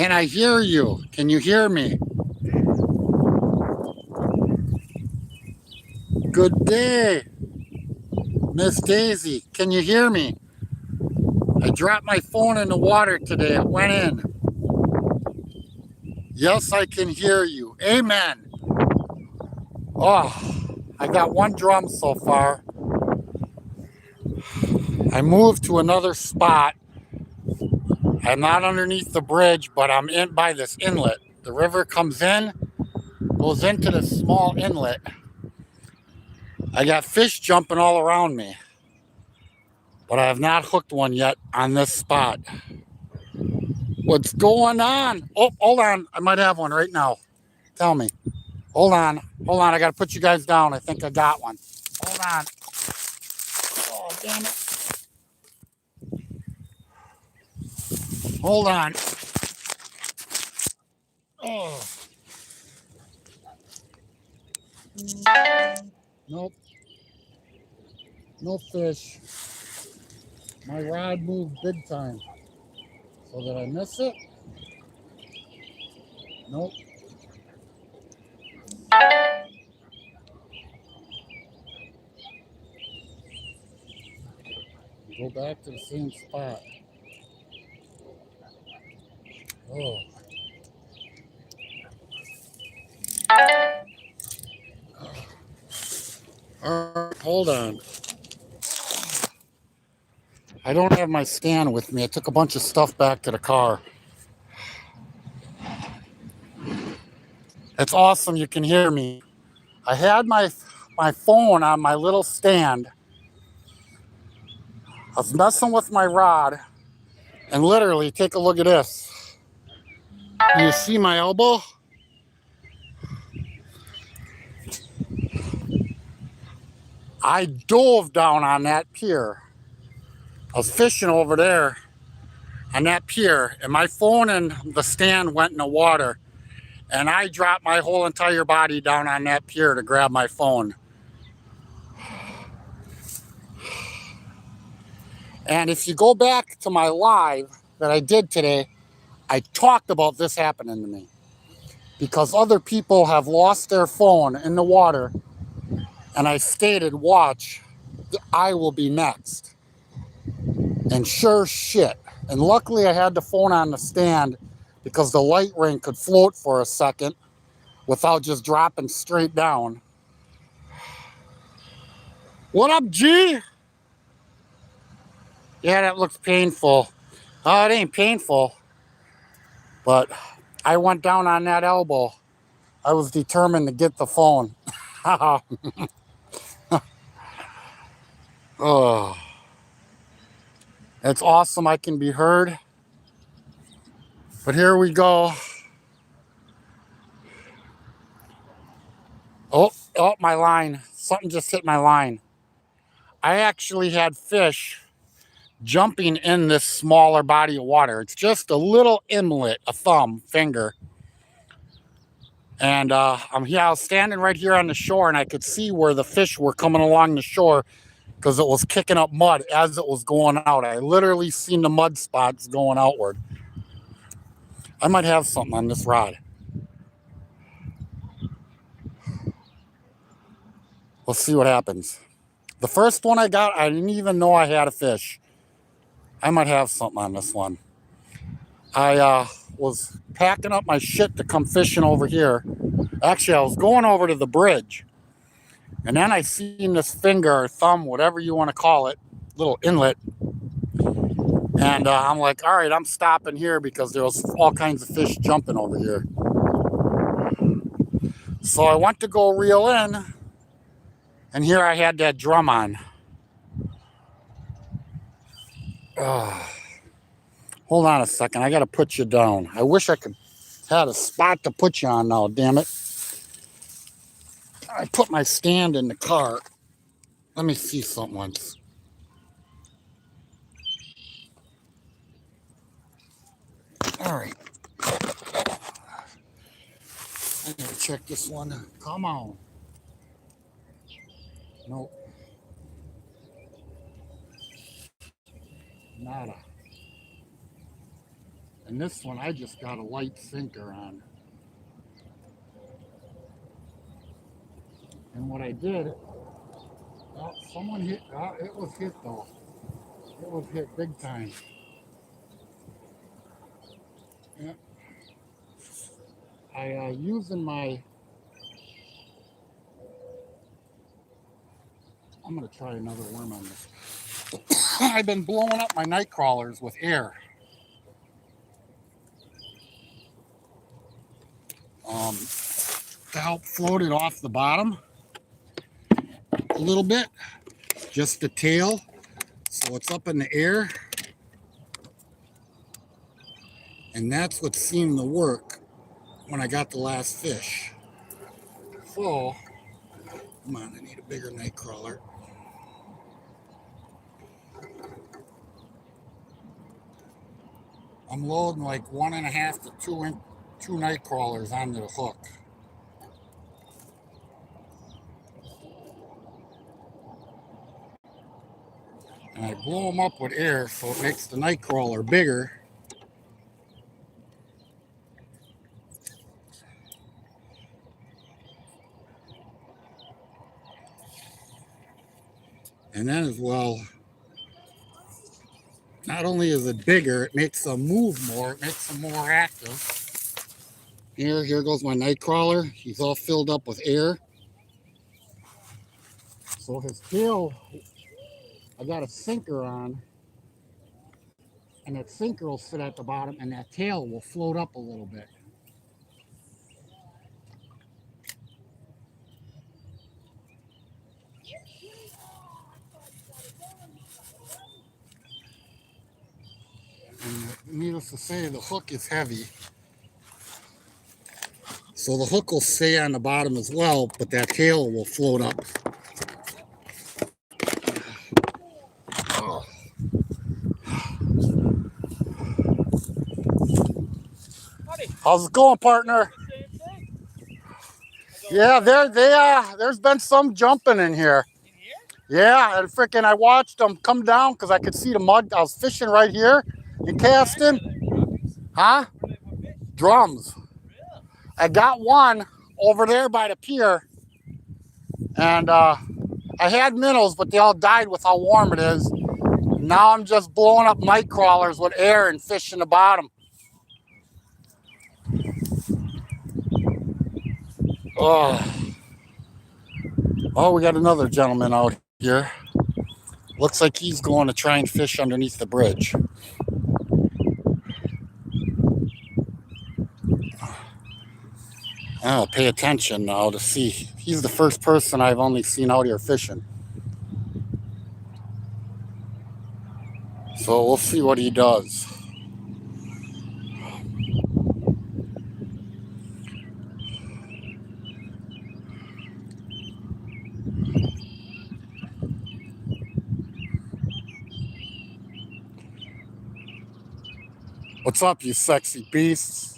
Can I hear you? Can you hear me? Good day, Miss Daisy. Can you hear me? I dropped my phone in the water today. It went in. Yes, I can hear you. Amen. Oh, I got one drum so far. I moved to another spot. I'm not underneath the bridge, but I'm in by this inlet. The river comes in, goes into this small inlet. I got fish jumping all around me, but I have not hooked one yet on this spot. What's going on? Oh, hold on. I might have one right now. Tell me. Hold on. Hold on. I got to put you guys down. I think I got one. Hold on. Oh, damn it. Hold on. Oh, nope. No fish. My rod moved big time. So did I miss it? Nope. Go back to the same spot. Oh. All right, hold on. I don't have my stand with me. I took a bunch of stuff back to the car. It's awesome you can hear me. I had my phone on my little stand. I was messing with my rod, and literally, take a look at this. Can you see my elbow? I dove down on that pier. I was fishing over there on that pier, and my phone and the stand went in the water, and I dropped my whole entire body down on that pier to grab my phone. And if you go back to my live that I did today, I talked about this happening to me because other people have lost their phone in the water, and I stated, watch, I will be next. And sure shit. And luckily I had the phone on the stand because the light ring could float for a second without just dropping straight down. What up, G? Yeah, that looks painful. Oh, it ain't painful. But I went down on that elbow. I was determined to get the phone. Oh, it's awesome I can be heard. But here we go. Oh, my line. Something just hit my line. I actually had fish jumping in this smaller body of water. It's just a little inlet, a finger. And I was standing right here on the shore, and I could see where the fish were coming along the shore because it was kicking up mud as it was going out. I literally seen the mud spots going outward. I might have something on this rod. We'll see what happens. The first one I got, I didn't even know I had a fish. I might have something on this one. I was packing up my shit to come fishing over here. Actually, I was going over to the bridge, and then I seen this finger or thumb, whatever you want to call it, little inlet. And I'm like, all right, I'm stopping here because there was all kinds of fish jumping over here. So I went to go reel in, and here I had that drum on. Hold on a second. I got to put you down. I wish I could had a spot to put you on now, damn it. I put my stand in the car. Let me see something once. All right. I gotta check this one. Come on. Nope. Nada. And this one I just got a light sinker on. And what I did, someone hit, it was hit though. It was hit big time. Yeah. I using my, I'm gonna try another worm on this. I've been blowing up my night crawlers with air. To help float it off the bottom a little bit, just the tail, so it's up in the air. And that's what seemed to work when I got the last fish. So, come on, I need a bigger night crawler. I'm loading like 1.5 to 2 night crawlers onto the hook. And I blow them up with air so it makes the night crawler bigger. And then as well, not only is it bigger, it makes them move more, it makes them more active. Here goes my night crawler. He's all filled up with air. So his tail, I got a sinker on, and that sinker will sit at the bottom, and that tail will float up a little bit. And needless to say, the hook is heavy. So the hook will stay on the bottom as well, but that tail will float up. Oh. How's it going, partner? Yeah, there's been some jumping in here. Yeah, and freaking I watched them come down because I could see the mud. I was fishing right here and casting. Huh? Drums. I got one over there by the pier, and I had minnows, but they all died with how warm it is. Now I'm just blowing up night crawlers with air and fishing the bottom. Oh, we got another gentleman out here. Looks like he's going to try and fish underneath the bridge. I'll pay attention now to see. He's the first person I've only seen out here fishing. So we'll see what he does. What's up, you sexy beasts?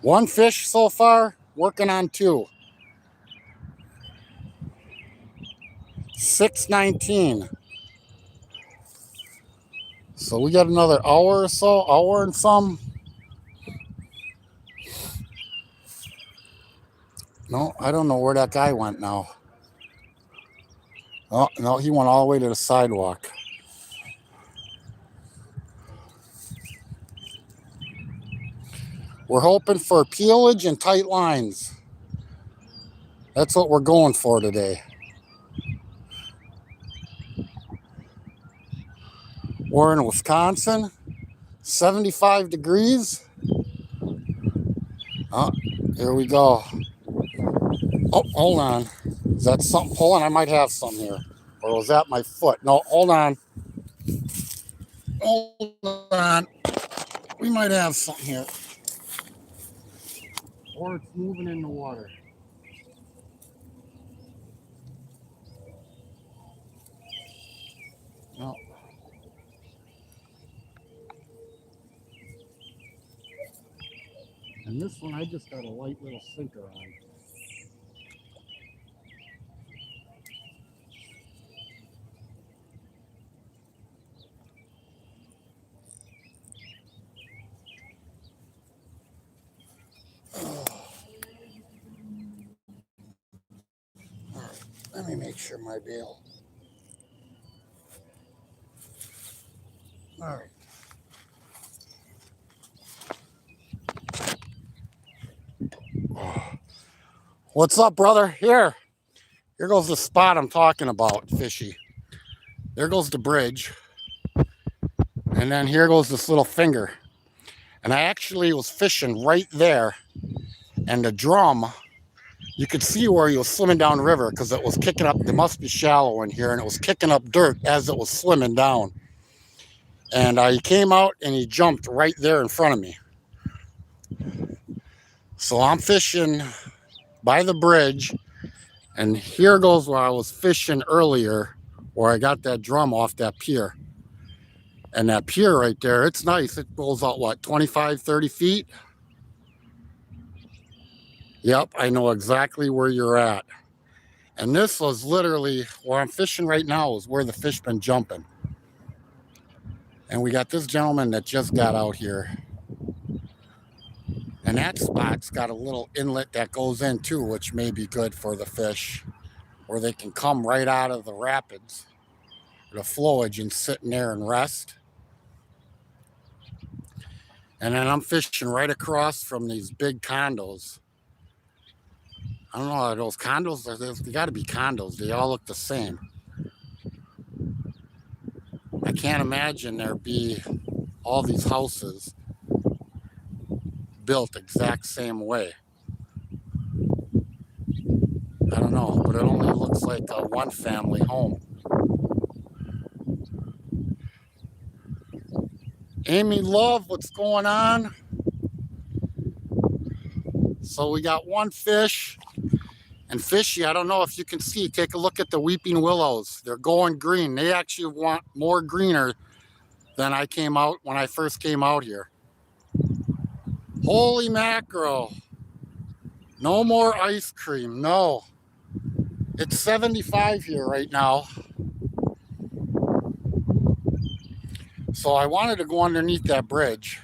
One fish so far, working on 2. 6:19. So we got another hour or so, hour and some. No, I don't know where that guy went now. Oh, no, he went all the way to the sidewalk. We're hoping for peelage and tight lines. That's what we're going for today. We're in Wisconsin, 75 degrees. Oh, here we go. Oh, hold on. Is that something pulling? I might have some here. Or was that my foot? No, hold on. Hold on. We might have something here. Or it's moving in the water. No. And this one, I just got a light little sinker on. Let me make sure my bail. All right. What's up, brother? Here goes the spot I'm talking about, fishy. There goes the bridge. And then here goes this little finger. And I actually was fishing right there. And the drum, you could see where he was swimming down the river because it was kicking up. It must be shallow in here. And it was kicking up dirt as it was swimming down. And he came out and he jumped right there in front of me. So I'm fishing by the bridge. And here goes where I was fishing earlier, where I got that drum off that pier. And that pier right there, it's nice. It goes out, what, 25, 30 feet? Yep, I know exactly where you're at. And this was literally where I'm fishing right now is where the fish been jumping. And we got this gentleman that just got out here. And that spot's got a little inlet that goes in too, which may be good for the fish, where they can come right out of the rapids, the flowage, and sit in there and rest. And then I'm fishing right across from these big condos. I don't know, are those condos? They got to be condos. They all look the same. I can't imagine there be all these houses built exact same way. I don't know, but it only looks like a one family home. Amy Love, what's going on? So we got one fish. And fishy, I don't know if you can see, take a look at the weeping willows. They're going green. They actually want more greener than I came out when I first came out here. Holy mackerel. No more ice cream, no. It's 75 here right now. So I wanted to go underneath that bridge.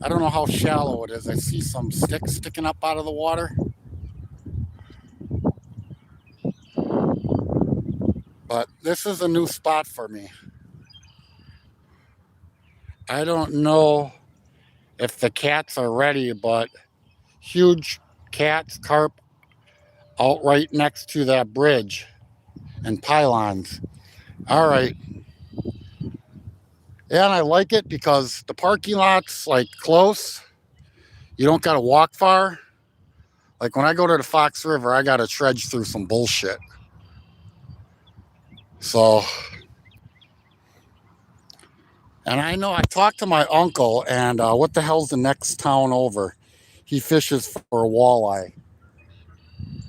I don't know how shallow it is. I see some sticks sticking up out of the water. But this is a new spot for me. I don't know if the cats are ready, but huge cats, carp out right next to that bridge and pylons. All right. And I like it because the parking lot's like close. You don't got to walk far. Like when I go to the Fox River, I got to trudge through some bullshit. So, and I know I talked to my uncle, and what the hell's the next town over? He fishes for walleye.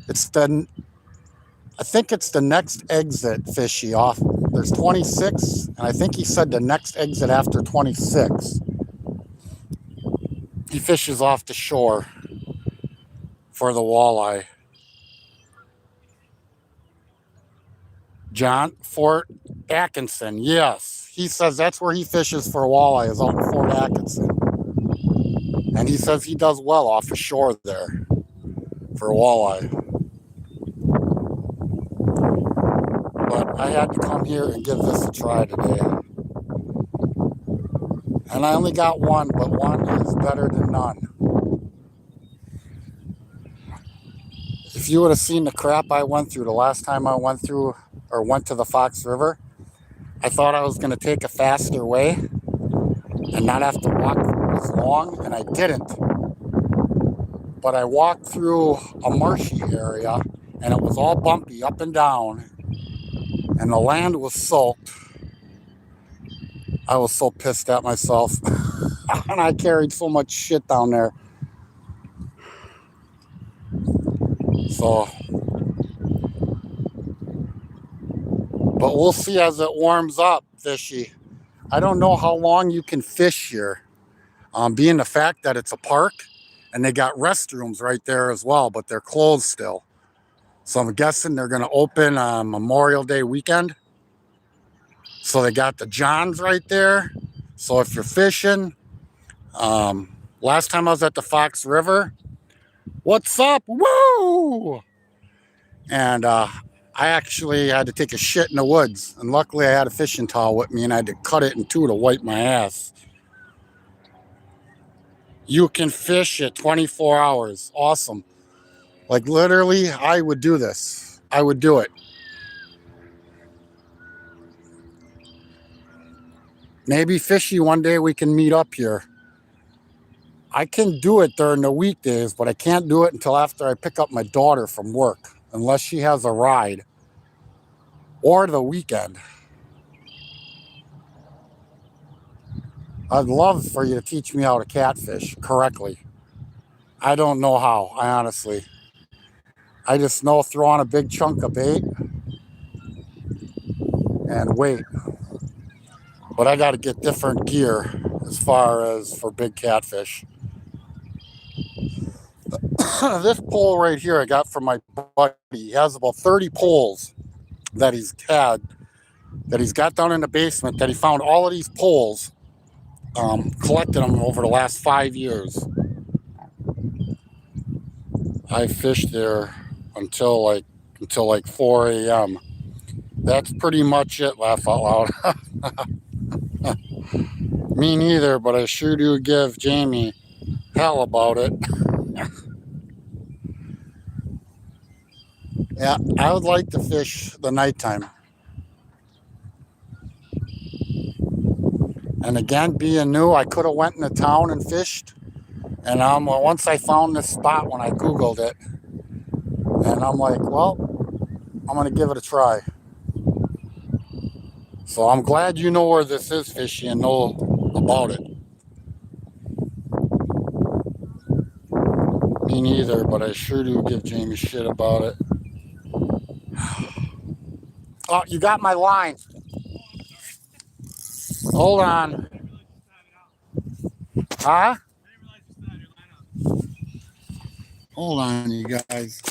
I think it's the next exit, fishy, off. There's 26, and I think he said the next exit after 26. He fishes off the shore for the walleye. John, Fort Atkinson, yes. He says that's where he fishes for walleye, is out in Fort Atkinson. And he says he does well off the shore there for walleye. But I had to come here and give this a try today. And I only got one, but one is better than none. If you would have seen the crap I went through the last time I went through or went to the Fox River, I thought I was going to take a faster way and not have to walk as long, and I didn't. But I walked through a marshy area, and it was all bumpy up and down, and the land was soaked. I was so pissed at myself, and I carried so much shit down there. So, but we'll see as it warms up, fishy. I don't know how long you can fish here, being the fact that it's a park, and they got restrooms right there as well, but they're closed still. So I'm guessing they're going to open on Memorial Day weekend. So they got the Johns right there. So if you're fishing, last time I was at the Fox River, what's up? Woo! And I actually had to take a shit in the woods. And luckily, I had a fishing towel with me and I had to cut it in two to wipe my ass. You can fish at 24 hours. Awesome. Like literally, I would do this. I would do it. Maybe Fishy, one day we can meet up here. I can do it during the weekdays, but I can't do it until after I pick up my daughter from work, unless she has a ride, or the weekend. I'd love for you to teach me how to catfish correctly. I don't know how, I honestly. I just know throw on a big chunk of bait and wait. But I got to get different gear as far as for big catfish. This pole right here I got from my buddy. He has about 30 poles that he's had, that he's got down in the basement, that he found all of these poles, collected them over the last 5 years. I fished there until like 4 a.m. That's pretty much it, laugh out loud. Me neither, but I sure do give Jamie hell about it. Yeah, I would like to fish the nighttime. And again, being new, I could have went into town and fished. And once I found this spot when I Googled it, and I'm like, well, I'm going to give it a try. So I'm glad you know where this is, Fishy, and know about it. Me neither, but I sure do give Jamie shit about it. Oh, you got my line. Hold on. Huh? Hold on, you guys.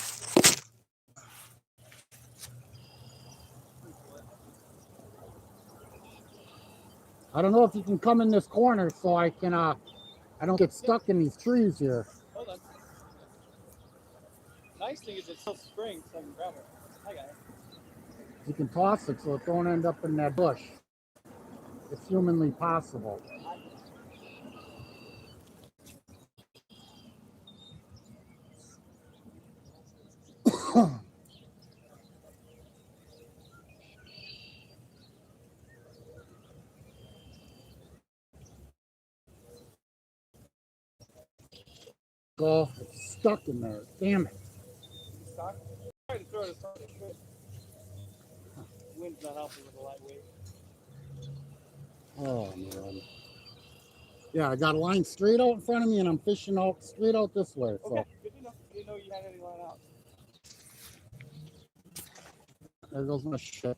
I don't know if you can come in this corner so I can, I don't get stuck in these trees here. Hold on. Nice thing is it's still spring, so I can grab it. I got it. You can toss it so it don't end up in that bush. It's humanly possible. Go, it's stuck in there. Damn it. Stuck? I tried to throw it as hard as I could. Wind's not helping with the lightweight. Oh, man. Yeah, I got a line straight out in front of me, and I'm fishing out straight out this way. So. Okay, good to know. Didn't know you had any line out. There goes my shit.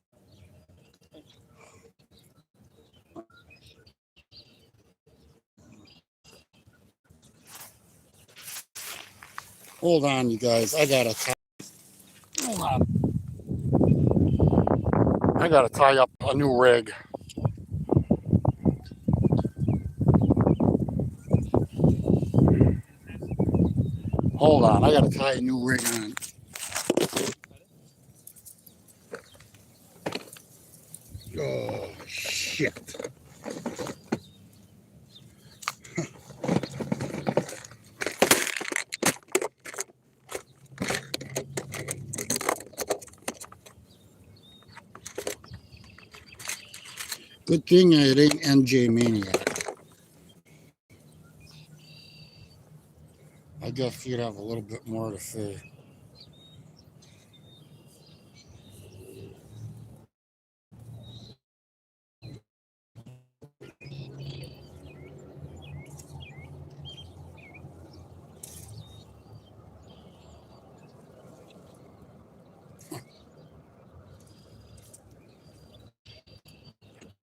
Hold on, you guys. I gotta tie. Hold on. I gotta tie up a new rig. Hold on. I gotta tie a new rig on. Oh, shit. Good thing it ain't NJ Maniac. I guess you'd have a little bit more to say.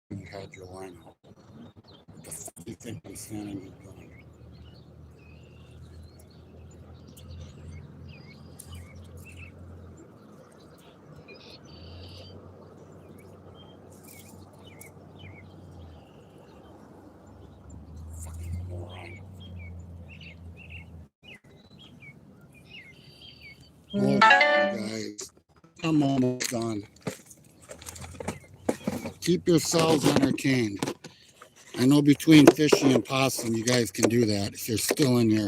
You had your line out. What the fuck do you think I'm standing here doing? Fucking moron. Look, guys. I'm almost done. Keep yourselves entertained. I know between Fishy and Possum, you guys can do that if you're still in here.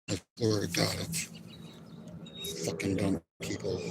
I swear to God, it's fucking dumb people.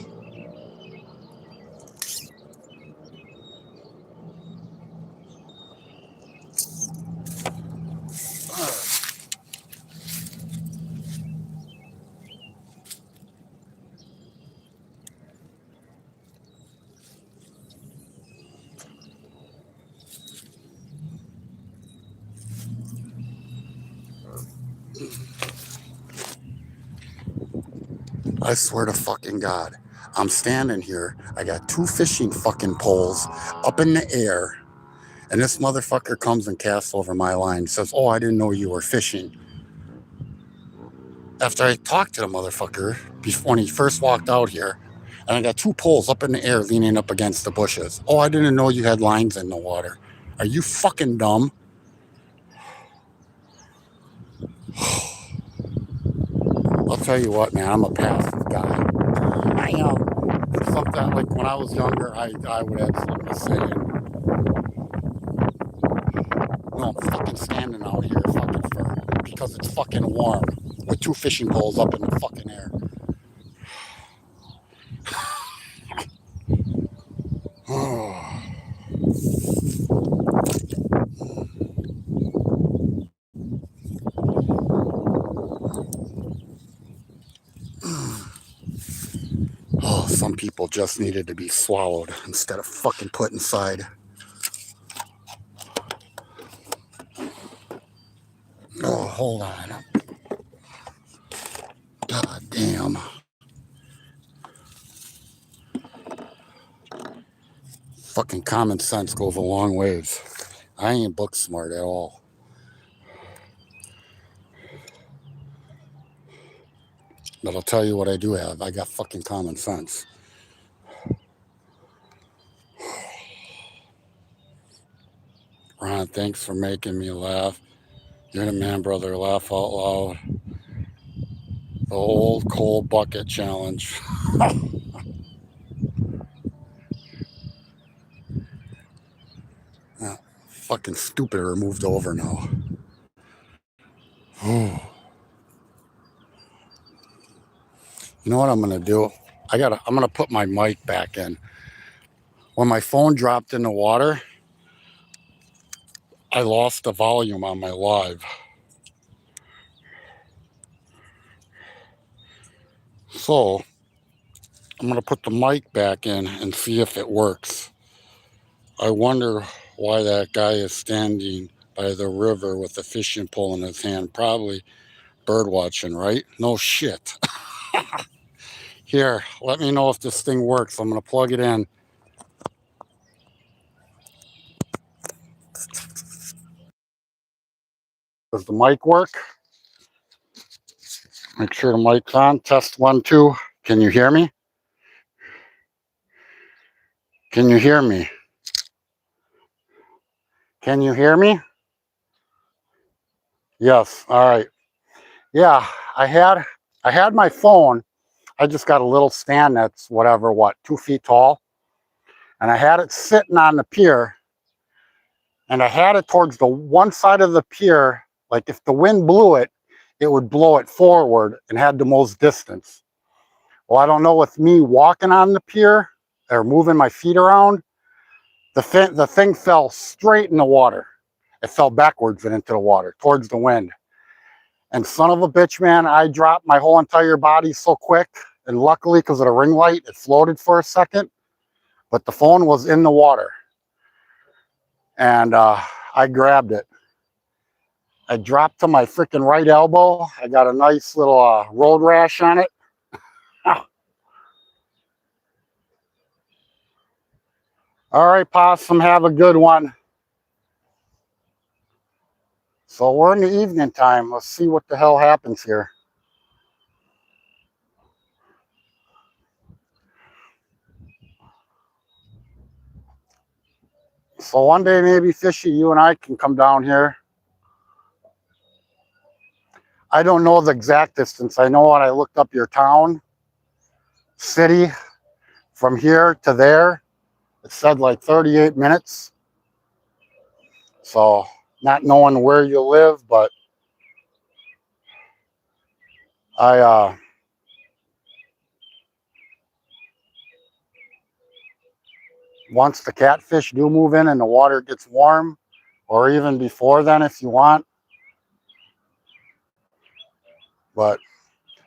I swear to fucking God. I'm standing here. I got two fishing fucking poles up in the air. And this motherfucker comes and casts over my line. Says, "Oh, I didn't know you were fishing." After I talked to the motherfucker before when he first walked out here, and I got two poles up in the air leaning up against the bushes. "Oh, I didn't know you had lines in the water." Are you fucking dumb? I'll tell you what, man, I'm a passive guy. I It's something like when I was younger, I would have something to say. No, I'm fucking standing out here fucking for because it's fucking warm with two fishing poles up in the fucking air. Oh. Oh, some people just needed to be swallowed instead of fucking put inside. Oh, hold on. God damn. Fucking common sense goes a long ways. I ain't book smart at all. But I'll tell you what I do have. I got fucking common sense. Ron, thanks for making me laugh. You're the man, brother. Laugh out loud. The old cold bucket challenge. Ah, fucking stupider moved over now. Oh. You know what I'm gonna do? I'm gonna put my mic back in. When my phone dropped in the water, I lost the volume on my live. So I'm gonna put the mic back in and see if it works. I wonder why that guy is standing by the river with a fishing pole in his hand. Probably bird watching, right? No shit. Here, let me know if this thing works. I'm gonna plug it in. Does the mic work? Make sure the mic's on. Test 1, 2. Can you hear me? Can you hear me? Can you hear me? Yes. All right. Yeah, I had my phone. I just got a little stand that's whatever, 2 feet tall, and I had it sitting on the pier, and I had it towards the one side of the pier. Like if the wind blew it, it would blow it forward and had the most distance. Well, I don't know, with me walking on the pier or moving my feet around, the thing fell straight in the water. It fell backwards and into the water towards the wind. And son of a bitch, man, I dropped my whole entire body so quick. And luckily, because of the ring light, it floated for a second. But the phone was in the water. And I grabbed it. I dropped to my freaking right elbow. I got a nice little road rash on it. All right, Possum, have a good one. So we're in the evening time. Let's see what the hell happens here. So one day, maybe Fishy, you and I can come down here I don't know the exact distance. I know when I looked up your town, city, from here to there, it said like 38 minutes. So not knowing where you live, but I once the catfish do move in and the water gets warm, or even before then if you want. But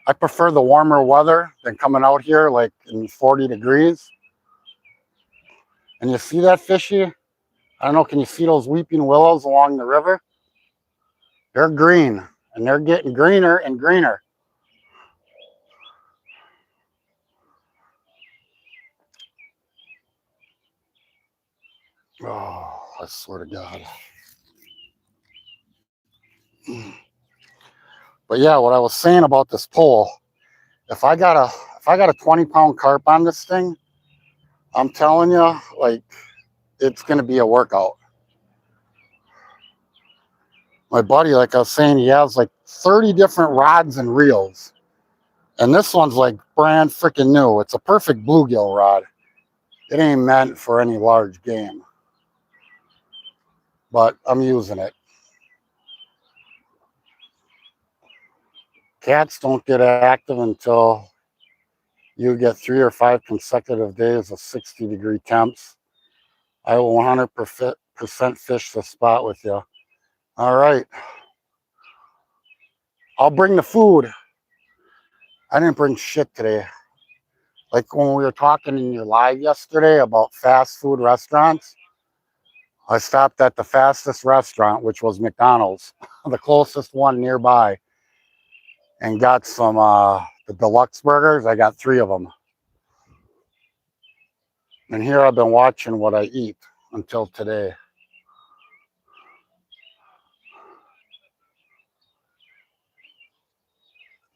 I prefer the warmer weather than coming out here like in 40 degrees. And you see that fishy? I don't know, can you see those weeping willows along the river? They're green and they're getting greener and greener. Oh, I swear to God. But yeah, what I was saying about this pole, if I got a 20-pound carp on this thing, I'm telling you, like, it's gonna be a workout. My buddy, like I was saying, he has like 30 different rods and reels. And this one's like brand freaking new. It's a perfect bluegill rod. It ain't meant for any large game. But I'm using it. Cats don't get active until you get 3 or 5 consecutive days of 60-degree temps. I will 100% fish the spot with you. All right. I'll bring the food. I didn't bring shit today. Like when we were talking in your live yesterday about fast food restaurants, I stopped at the fastest restaurant, which was McDonald's, the closest one nearby, and got some the deluxe burgers. I got 3 of them. And here I've been watching what I eat until today.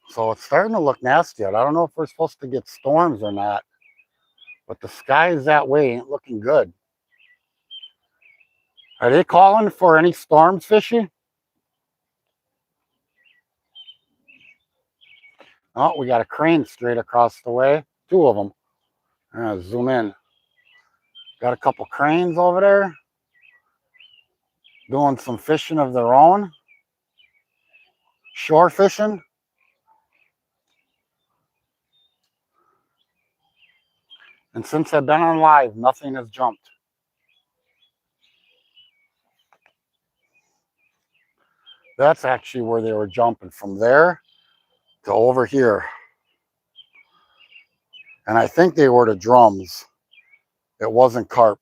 So it's starting to look nasty out. I don't know if we're supposed to get storms or not, but the sky is that way. Ain't looking good. Are they calling for any storms, Fishy? Oh, we got a crane straight across the way. 2 of them. I'm gonna zoom in. Got a couple cranes over there doing some fishing of their own. Shore fishing. And since I've been on live, nothing has jumped. That's actually where they were jumping, from there to over here. And I think they were the drums. It wasn't carp.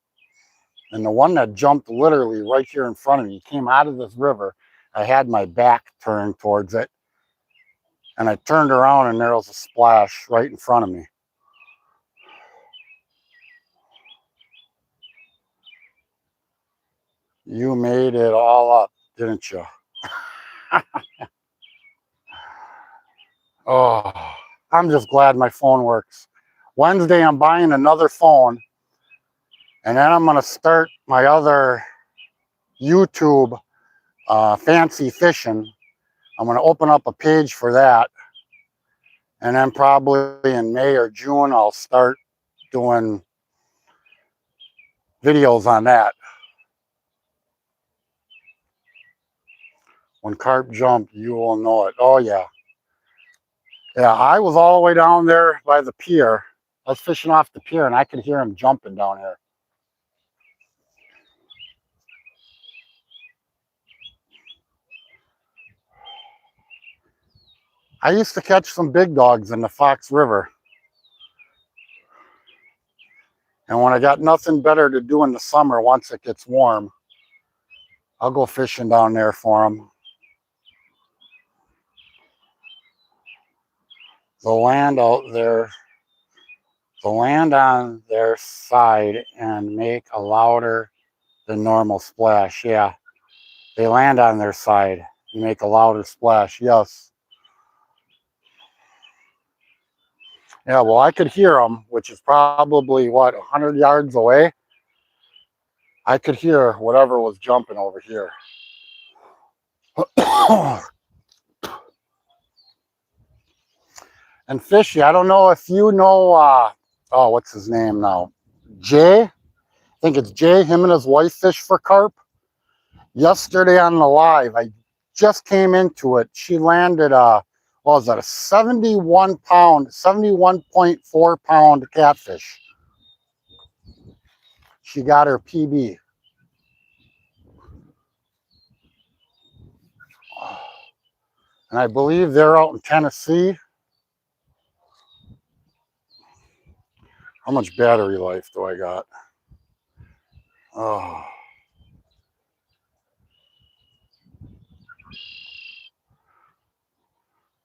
And the one that jumped literally right here in front of me came out of this river. I had my back turned towards it. And I turned around and there was a splash right in front of me. You made it all up, didn't you? Oh, I'm just glad my phone works. Wednesday, I'm buying another phone. And then I'm going to start my other YouTube fancy fishing. I'm going to open up a page for that. And then probably in May or June, I'll start doing videos on that. When carp jump, you will know it. Oh, yeah. Yeah, I was all the way down there by the pier. I was fishing off the pier, and I could hear him jumping down here. I used to catch some big dogs in the Fox River. And when I got nothing better to do in the summer, once it gets warm, I'll go fishing down there for them. The land out there, the land on their side and make a louder than normal splash. Yeah, they land on their side and make a louder splash. Yes. Yeah, well, I could hear them, which is probably, what, 100 yards away? I could hear whatever was jumping over here. And fishy. I don't know if you know, oh, what's his name now? Jay? I think it's Jay. Him and his wife fish for carp. Yesterday on the live, I just came into it. She landed what was that, a 71 pound, 71.4 pound catfish. She got her PB. And I believe they're out in Tennessee. How much battery life do I got? Oh.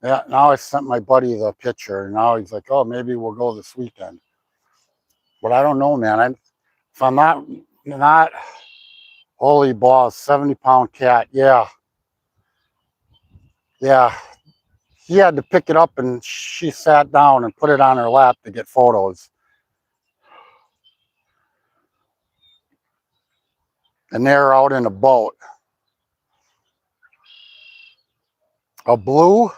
Yeah, now I sent my buddy the picture. And now he's like, oh, maybe we'll go this weekend. But I don't know, man. If I'm not holy balls, 70-pound cat. Yeah. Yeah. He had to pick it up and she sat down and put it on her lap to get photos. And they're out in a boat. A blue?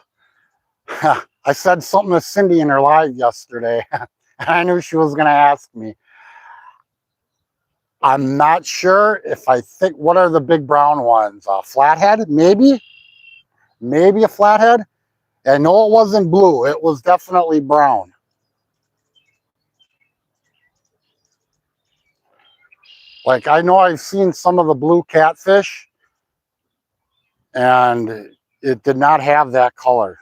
I said something to Cindy in her live yesterday. And I knew she was going to ask me. I'm not sure if I think, what are the big brown ones? Flathead, maybe? Maybe a flathead? I know it wasn't blue. It was definitely brown. Like, I know I've seen some of the blue catfish, and it did not have that color.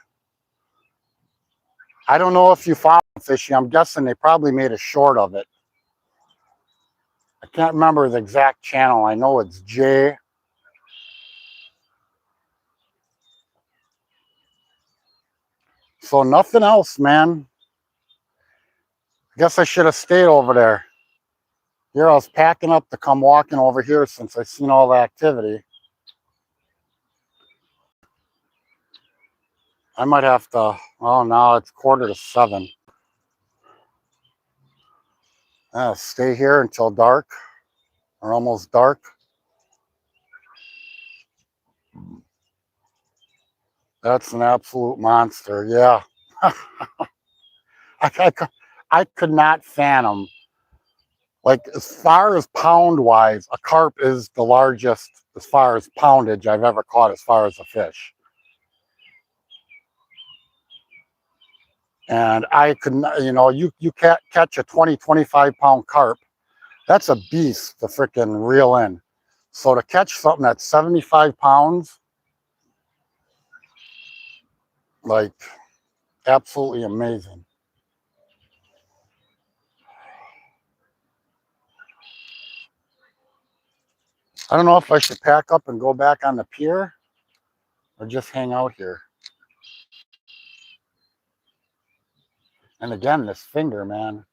I don't know if you found fishing. I'm guessing they probably made a short of it. I can't remember the exact channel. I know it's Jay. So nothing else, man. I guess I should have stayed over there. Here I was packing up to come walking over here since I seen all the activity. I might have to, oh, now it's 6:45. Stay here until dark, or almost dark. That's an absolute monster, yeah. I could not fathom. Like, as far as pound-wise, a carp is the largest, as far as poundage I've ever caught as far as a fish. And I could not, you can't catch a 20, 25-pound carp. That's a beast to freaking reel in. So to catch something that's 75 pounds, like, absolutely amazing. I don't know if I should pack up and go back on the pier or just hang out here. And again, this finger, man.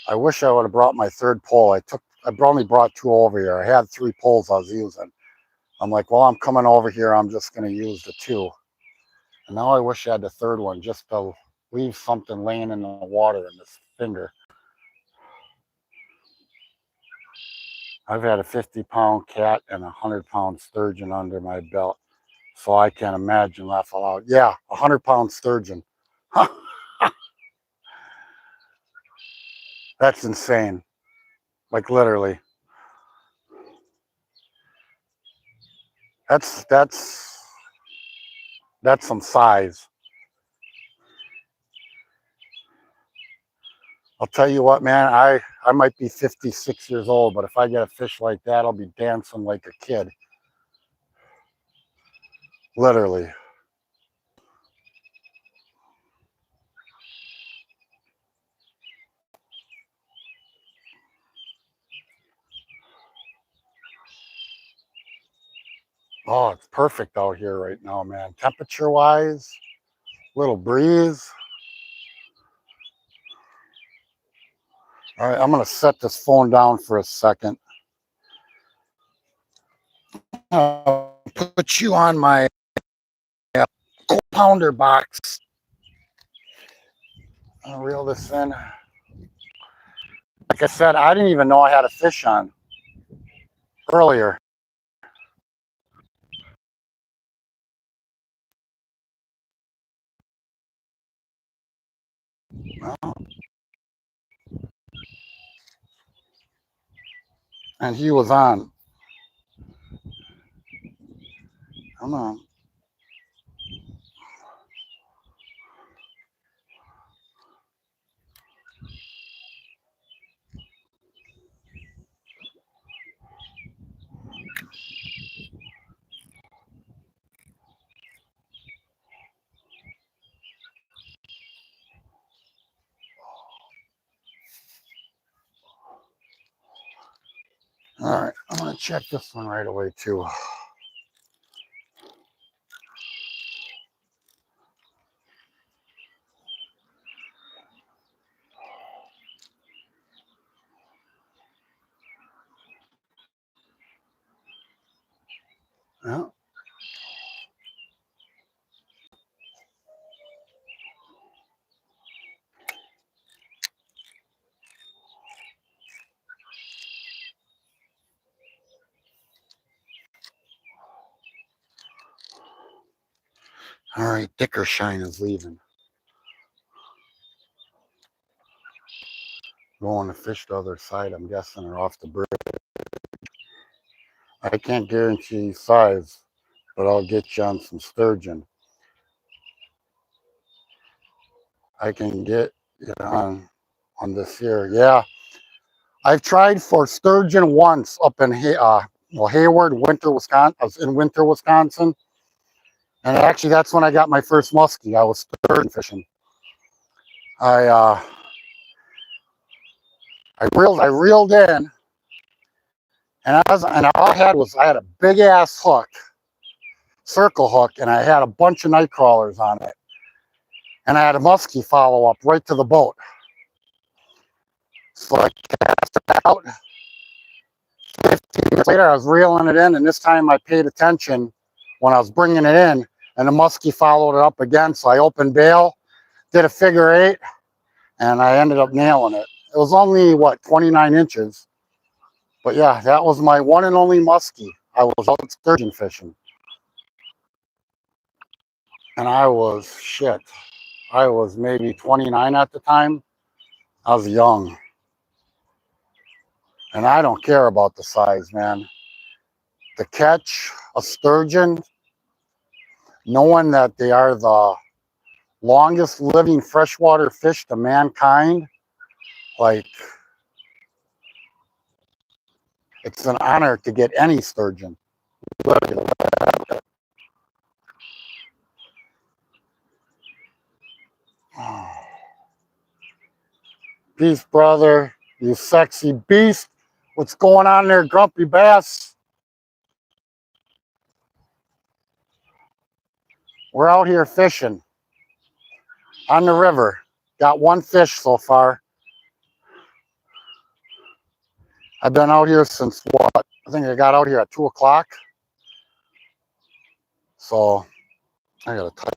I wish I would have brought my third pole. I only brought 2 over here. I had 3 poles I was using. I'm like, well, I'm coming over here. I'm just going to use the 2. And now I wish I had the third one just to leave something laying in the water in this finger. I've had a 50-pound cat and a 100-pound sturgeon under my belt. So I can't imagine laugh aloud. Yeah, 100-pound sturgeon. That's insane. Like, literally. That's some size. I'll tell you what, man, I might be 56 years old, but if I get a fish like that, I'll be dancing like a kid. Literally. Oh, it's perfect out here right now, man. Temperature-wise, little breeze. All right, I'm going to set this phone down for a second. I'll put you on my pounder box. I'll reel this in. Like I said, I didn't even know I had a fish on earlier. Well, and he was on. Come on. All right, I'm gonna check this one right away too. Yeah. All right, Dickershine is leaving. Going to fish the other side, I'm guessing, or off the bridge. I can't guarantee size, but I'll get you on some sturgeon. I can get you on this here. Yeah, I've tried for sturgeon once up in Hayward, Winter, Wisconsin. I was in Winter, Wisconsin, and actually that's when I got my first muskie. I was sturgeon fishing. I reeled in, and all I had a big ass hook, circle hook, and I had a bunch of night crawlers on it, and I had a muskie follow up right to the boat. So I cast it out. 15 minutes later, I was reeling it in, and this time I paid attention when I was bringing it in, and the muskie followed it up again. So I opened bail, did a figure eight, and I ended up nailing it. It was only, what, 29 inches. But yeah, that was my one and only muskie. I was out sturgeon fishing. And I was, shit, I was maybe 29 at the time. I was young. And I don't care about the size, man. To catch a sturgeon, knowing that they are the longest living freshwater fish to mankind, like, it's an honor to get any sturgeon. Peace, brother, you sexy beast. What's going on there, Grumpy Bass? We're out here fishing on the river. Got one fish so far. I've been out here since what? I think I got out here at 2 o'clock. So I gotta type.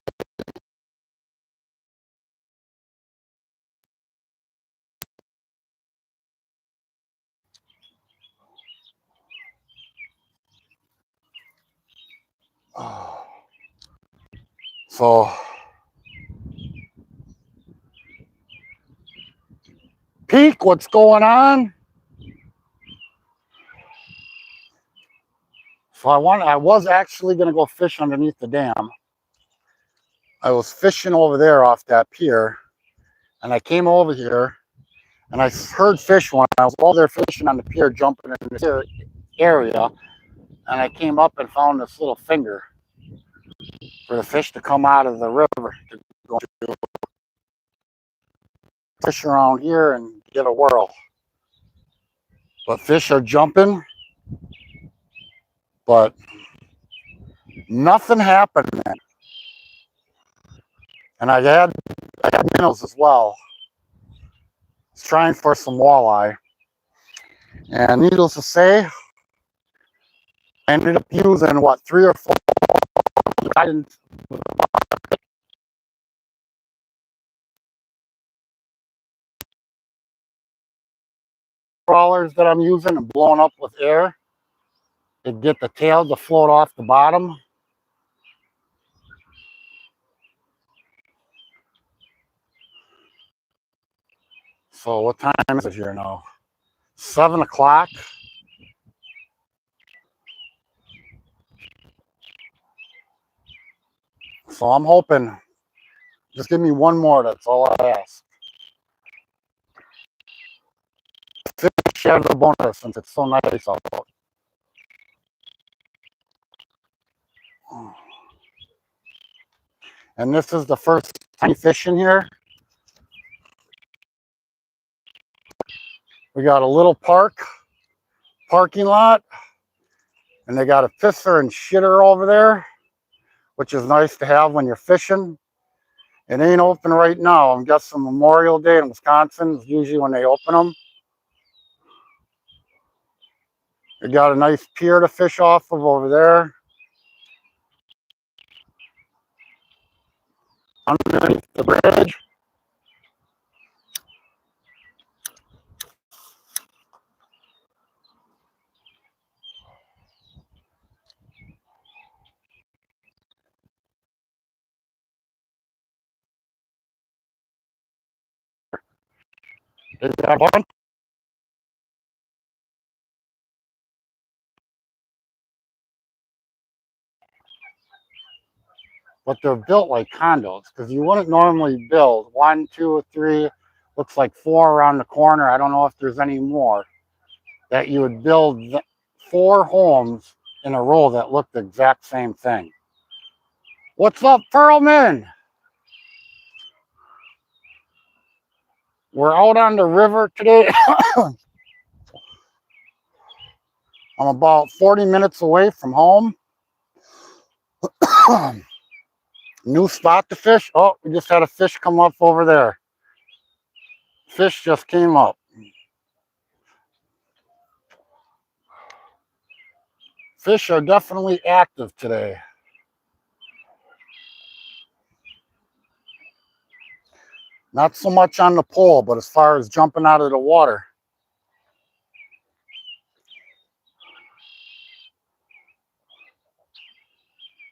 Oh. So Peak, what's going on? So I was actually gonna go fish underneath the dam. I was fishing over there off that pier, and I came over here, and I heard fish when I was over there fishing on the pier, jumping in this area, and I came up and found this little finger for the fish to come out of the river to go to fish around here and get a whirl. But fish are jumping, but nothing happened then. And I had minnows as well. I was trying for some walleye. And needless to say, I ended up using, what, 3 or 4 guidance crawlers that I'm using and blowing up with air to get the tail to float off the bottom. So what time is it here now? 7 o'clock. So I'm hoping, just give me one more, that's all I ask. Fish has a bonus since it's so nice out. And this is the first time fishing here. We got a little parking lot, and they got a pisser and shitter over there, which is nice to have when you're fishing. It ain't open right now. I'm guessing Memorial Day in Wisconsin is usually when they open them. They got a nice pier to fish off of over there. Underneath the bridge. They got a bunch. But they're built like condos because you wouldn't normally build 1, 2, 3, looks like 4 around the corner. I don't know if there's any more that you would build 4 homes in a row that look the exact same thing. What's up, Pearlman? We're out on the river today. I'm about 40 minutes away from home. New spot to fish. Oh, we just had a fish come up over there. Fish just came up. Fish are definitely active today. Not so much on the pole, but as far as jumping out of the water.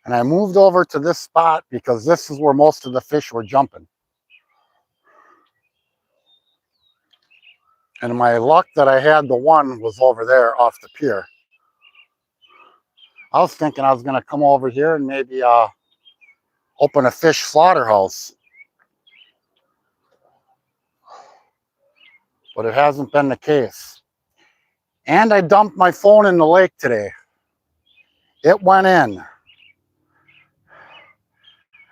And I moved over to this spot because this is where most of the fish were jumping. And my luck that I had the one was over there off the pier. I was thinking I was going to come over here and maybe open a fish slaughterhouse. But it hasn't been the case. And I dumped my phone in the lake today. It went in.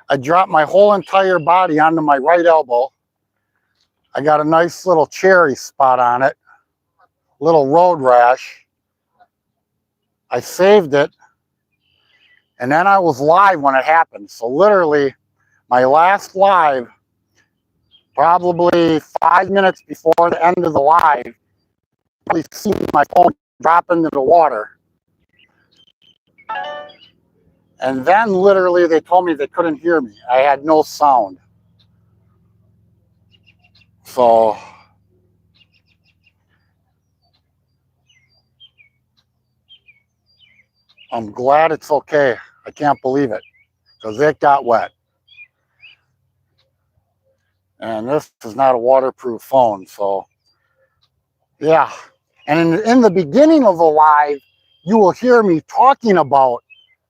I dropped my whole entire body onto my right elbow. I got a nice little cherry spot on it. Little road rash. I saved it. And then I was live when it happened. So literally, my last live, probably 5 minutes before the end of the live, I seen my phone drop into the water. And then literally they told me they couldn't hear me. I had no sound. So I'm glad it's okay. I can't believe it because it got wet. And this is not a waterproof phone. So yeah. And in the beginning of the live, you will hear me talking about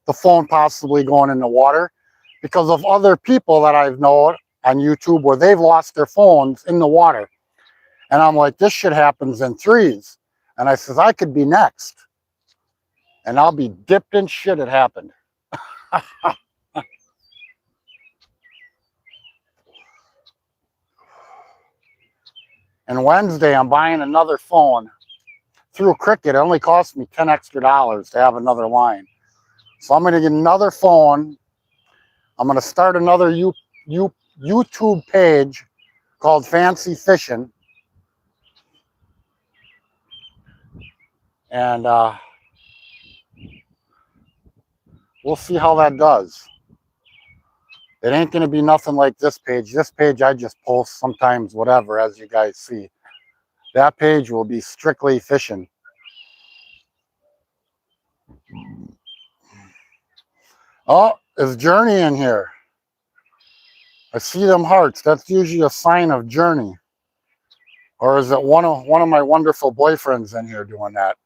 the phone possibly going in the water because of other people that I've known on YouTube where they've lost their phones in the water. And I'm like, this shit happens in threes. And I says, I could be next. And I'll be dipped in shit it happened. And Wednesday, I'm buying another phone through Cricket. It only cost me $10 extra to have another line. So I'm going to get another phone. I'm going to start another YouTube page called Fancy Fishing. And we'll see how that does. It ain't going to be nothing like this page. This page I just post sometimes, whatever, as you guys see. That page will be strictly fishing. Oh, is Journey in here? I see them hearts. That's usually a sign of Journey. Or is it one of my wonderful boyfriends in here doing that?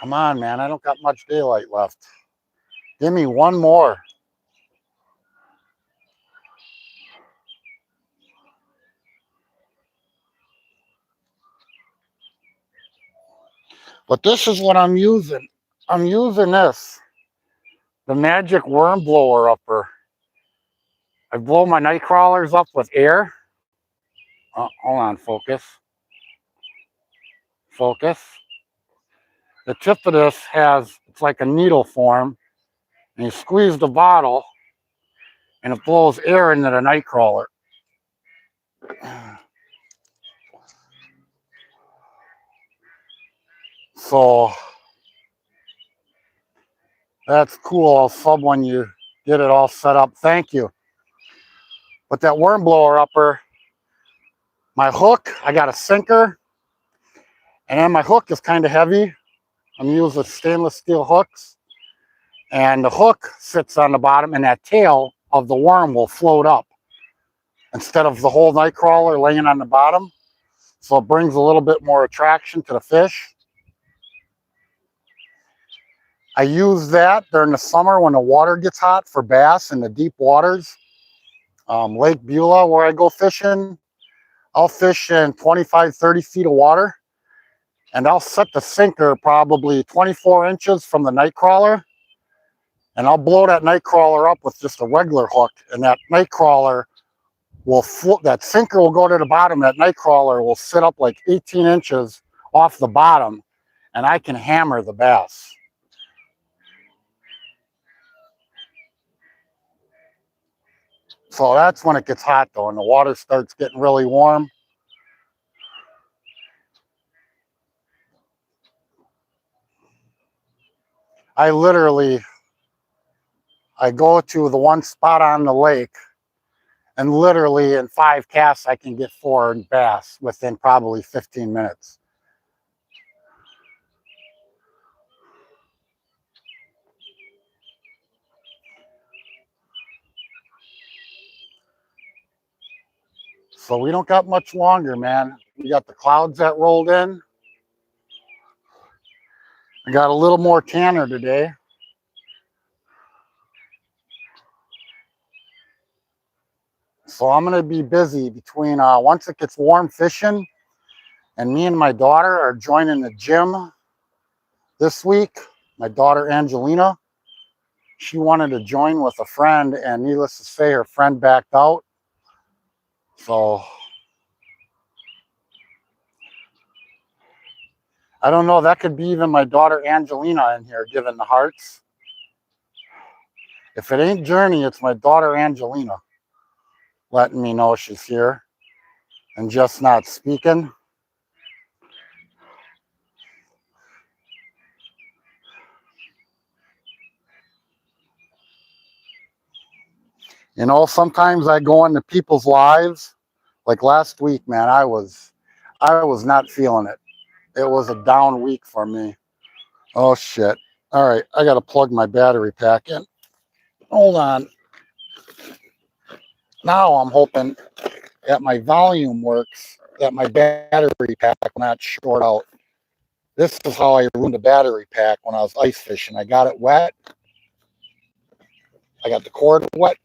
Come on, man. I don't got much daylight left. Give me one more. But this is what I'm using. I'm using this, the Magic Worm Blower Upper. I blow my night crawlers up with air. Oh, hold on, focus. Focus. The tip of this it's like a needle form, and you squeeze the bottle, and it blows air into the night crawler. So that's cool. I'll sub when you get it all set up. Thank you. But that worm blower upper, my hook, I got a sinker, and then my hook is kind of heavy. I'm using stainless steel hooks, and the hook sits on the bottom, and that tail of the worm will float up instead of the whole night crawler laying on the bottom. So it brings a little bit more attraction to the fish. I use that during the summer when the water gets hot for bass in the deep waters. Lake Beulah, where I go fishing, I'll fish in 25, 30 feet of water, and I'll set the sinker probably 24 inches from the night crawler, and I'll blow that night crawler up with just a regular hook, and that night crawler will float, that sinker will go to the bottom, that night crawler will sit up like 18 inches off the bottom, and I can hammer the bass. So that's when it gets hot though, and the water starts getting really warm. I go to the one spot on the lake, and literally in 5 casts, I can get 4 bass within probably 15 minutes. So we don't got much longer, man. We got the clouds that rolled in. I got a little more tanner today. So I'm going to be busy between once it gets warm fishing, and me and my daughter are joining the gym this week. My daughter Angelina, she wanted to join with a friend, and needless to say, her friend backed out. So I don't know, that could be even my daughter Angelina in here giving the hearts. If it ain't Journey, it's my daughter Angelina letting me know she's here and just not speaking. You know, sometimes I go into people's lives. Like last week, man, I was not feeling it. It was a down week for me. Oh shit. All right, I gotta plug my battery pack in. Hold on. Now I'm hoping that my volume works, that my battery pack will not short out. This is how I ruined the battery pack when I was ice fishing. I got it wet. I got the cord wet.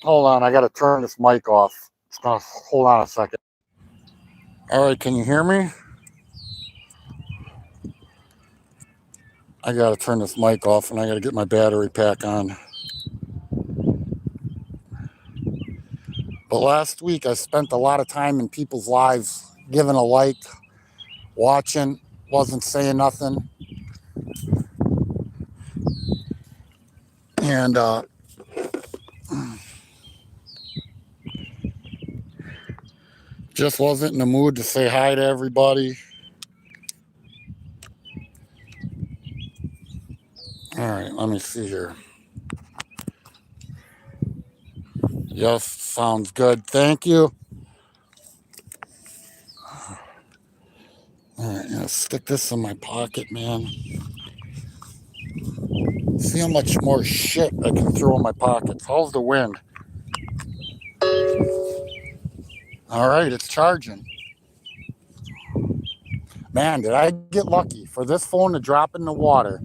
Hold on, I gotta turn this mic off. It's gonna hold on a second. All right, can you hear me? I gotta turn this mic off and I gotta get my battery pack on. But last week I spent a lot of time in people's lives, giving a like, watching, wasn't saying nothing. And just wasn't in the mood to say hi to everybody. All right, let me see here. Yes, sounds good. Thank you. All right, I'm gonna stick this in my pocket, man. See how much more shit I can throw in my pockets. How's the wind? All right, it's charging. Man, did I get lucky for this phone to drop in the water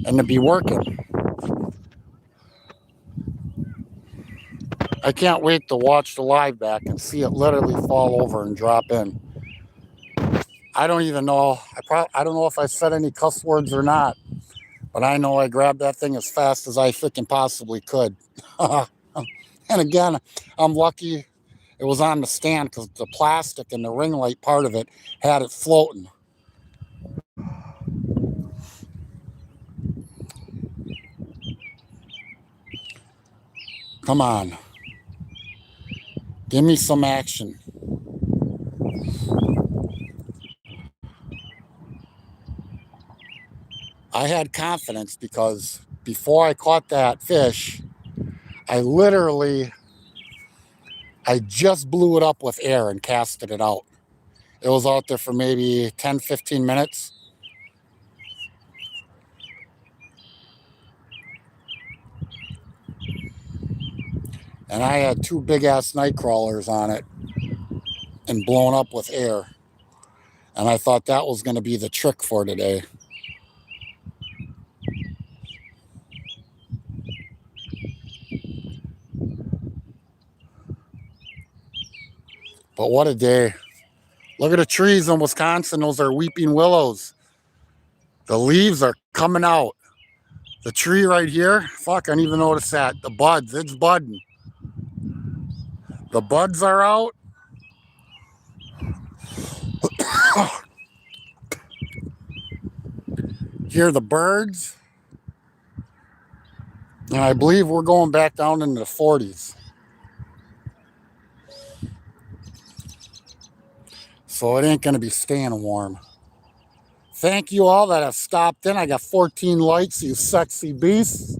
and to be working. I can't wait to watch the live back and see it literally fall over and drop in. I don't even know. I don't know if I said any cuss words or not, but I know I grabbed that thing as fast as I freaking possibly could. And again, I'm lucky it was on the stand because the plastic and the ring light part of it had it floating. Come on. Give me some action. I had confidence because before I caught that fish, I just blew it up with air and casted it out. It was out there for maybe 10, 15 minutes. And I had 2 big ass night crawlers on it and blown up with air. And I thought that was going to be the trick for today. But what a day. Look at the trees in Wisconsin. Those are weeping willows. The leaves are coming out. The tree right here, fuck, I didn't even notice that. The buds, it's budding. The buds are out. Hear the birds. And I believe we're going back down into the 40s. So it ain't going to be staying warm. Thank you all that have stopped in. I got 14 likes, you sexy beasts.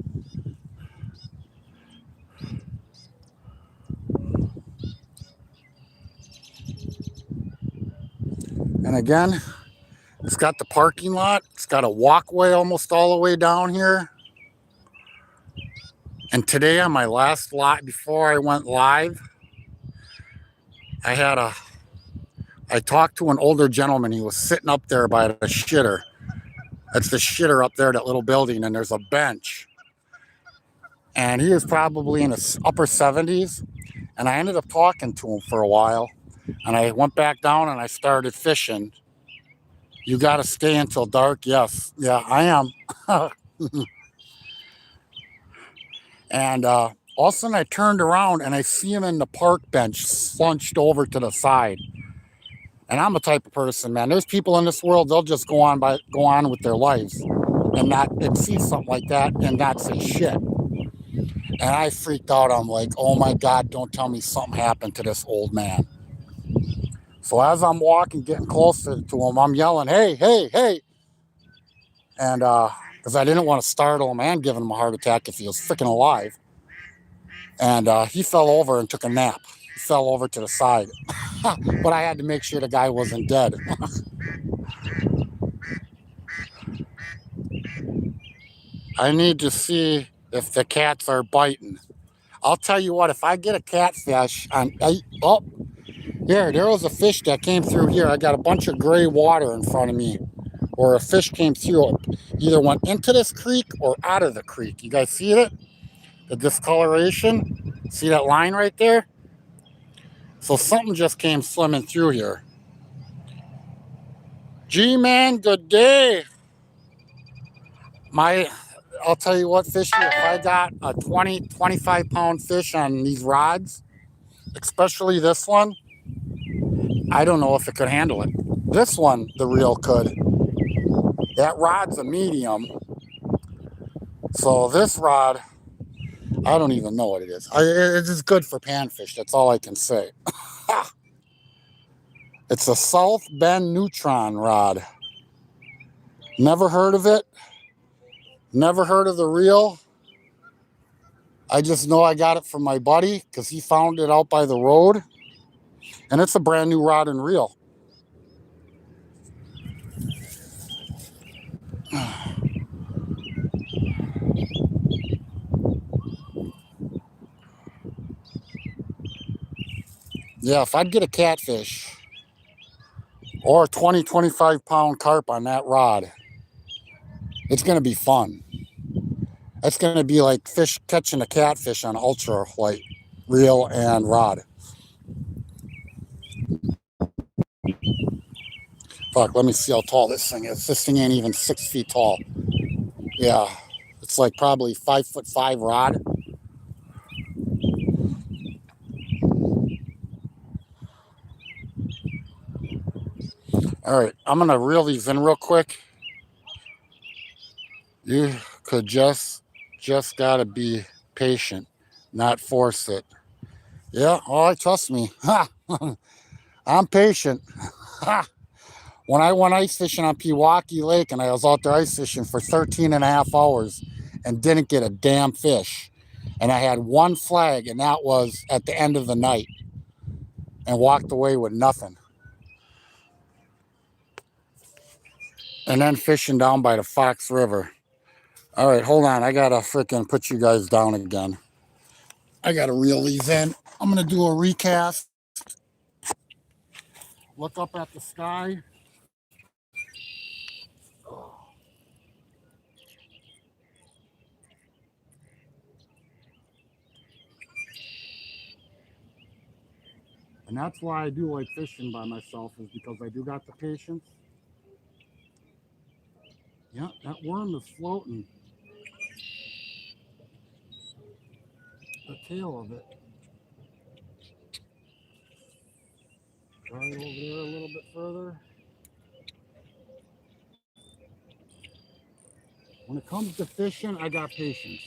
And again, it's got the parking lot. It's got a walkway almost all the way down here. And today on my last lot before I went live, I talked to an older gentleman. He was sitting up there by the shitter. That's the shitter up there, that little building, and there's a bench. And he was probably in his upper 70s. And I ended up talking to him for a while. And I went back down and I started fishing. You got to stay until dark? Yes. Yeah, I am. And all of a sudden I turned around and I see him in the park bench slunched over to the side. And I'm a type of person, man. There's people in this world, they'll just go on with their lives and see something like that and not say shit. And I freaked out. I'm like, oh my God, don't tell me something happened to this old man. So as I'm walking, getting closer to him, I'm yelling, hey, hey, hey. And because I didn't want to startle him and give him a heart attack if he was freaking alive. And he fell over and took a nap. He fell over to the side. But I had to make sure the guy wasn't dead. I need to see if the cats are biting. I'll tell you what, if I get a catfish there was a fish that came through here. I got a bunch of gray water in front of me where a fish came through. Either went into this creek or out of the creek. You guys see it? The discoloration? See that line right there? So something just came swimming through here. G-Man, good day. I'll tell you what, fishy, if I got a 20, 25 pound fish on these rods, especially this one, I don't know if it could handle it. This one, the reel could. That rod's a medium. So this rod, I don't even know what it is. It's just good for panfish. That's all I can say. It's a South Bend Neutron rod. Never heard of it. Never heard of the reel. I just know I got it from my buddy because he found it out by the road. And it's a brand new rod and reel. Yeah, if I'd get a catfish or a 20, 25 pound carp on that rod, it's going to be fun. It's going to be like fish catching a catfish on ultra light reel and rod. Fuck, let me see how tall this thing is. This thing ain't even 6 feet tall. Yeah, it's like probably 5'5" rod. All right, I'm gonna reel these in real quick. You could just gotta be patient, not force it. Yeah, oh, trust me. Ha! I'm patient. Ha! When I went ice fishing on Pewaukee Lake and I was out there ice fishing for 13 and a half hours and didn't get a damn fish. And I had one flag, and that was at the end of the night, and walked away with nothing. And then fishing down by the Fox River. All right, hold on. I gotta freaking put you guys down again. I gotta reel these in. I'm gonna do a recast. Look up at the sky. And that's why I do like fishing by myself, is because I do got the patience. Yeah, that worm is floating. The tail of it. Right over there a little bit further. When it comes to fishing, I got patience.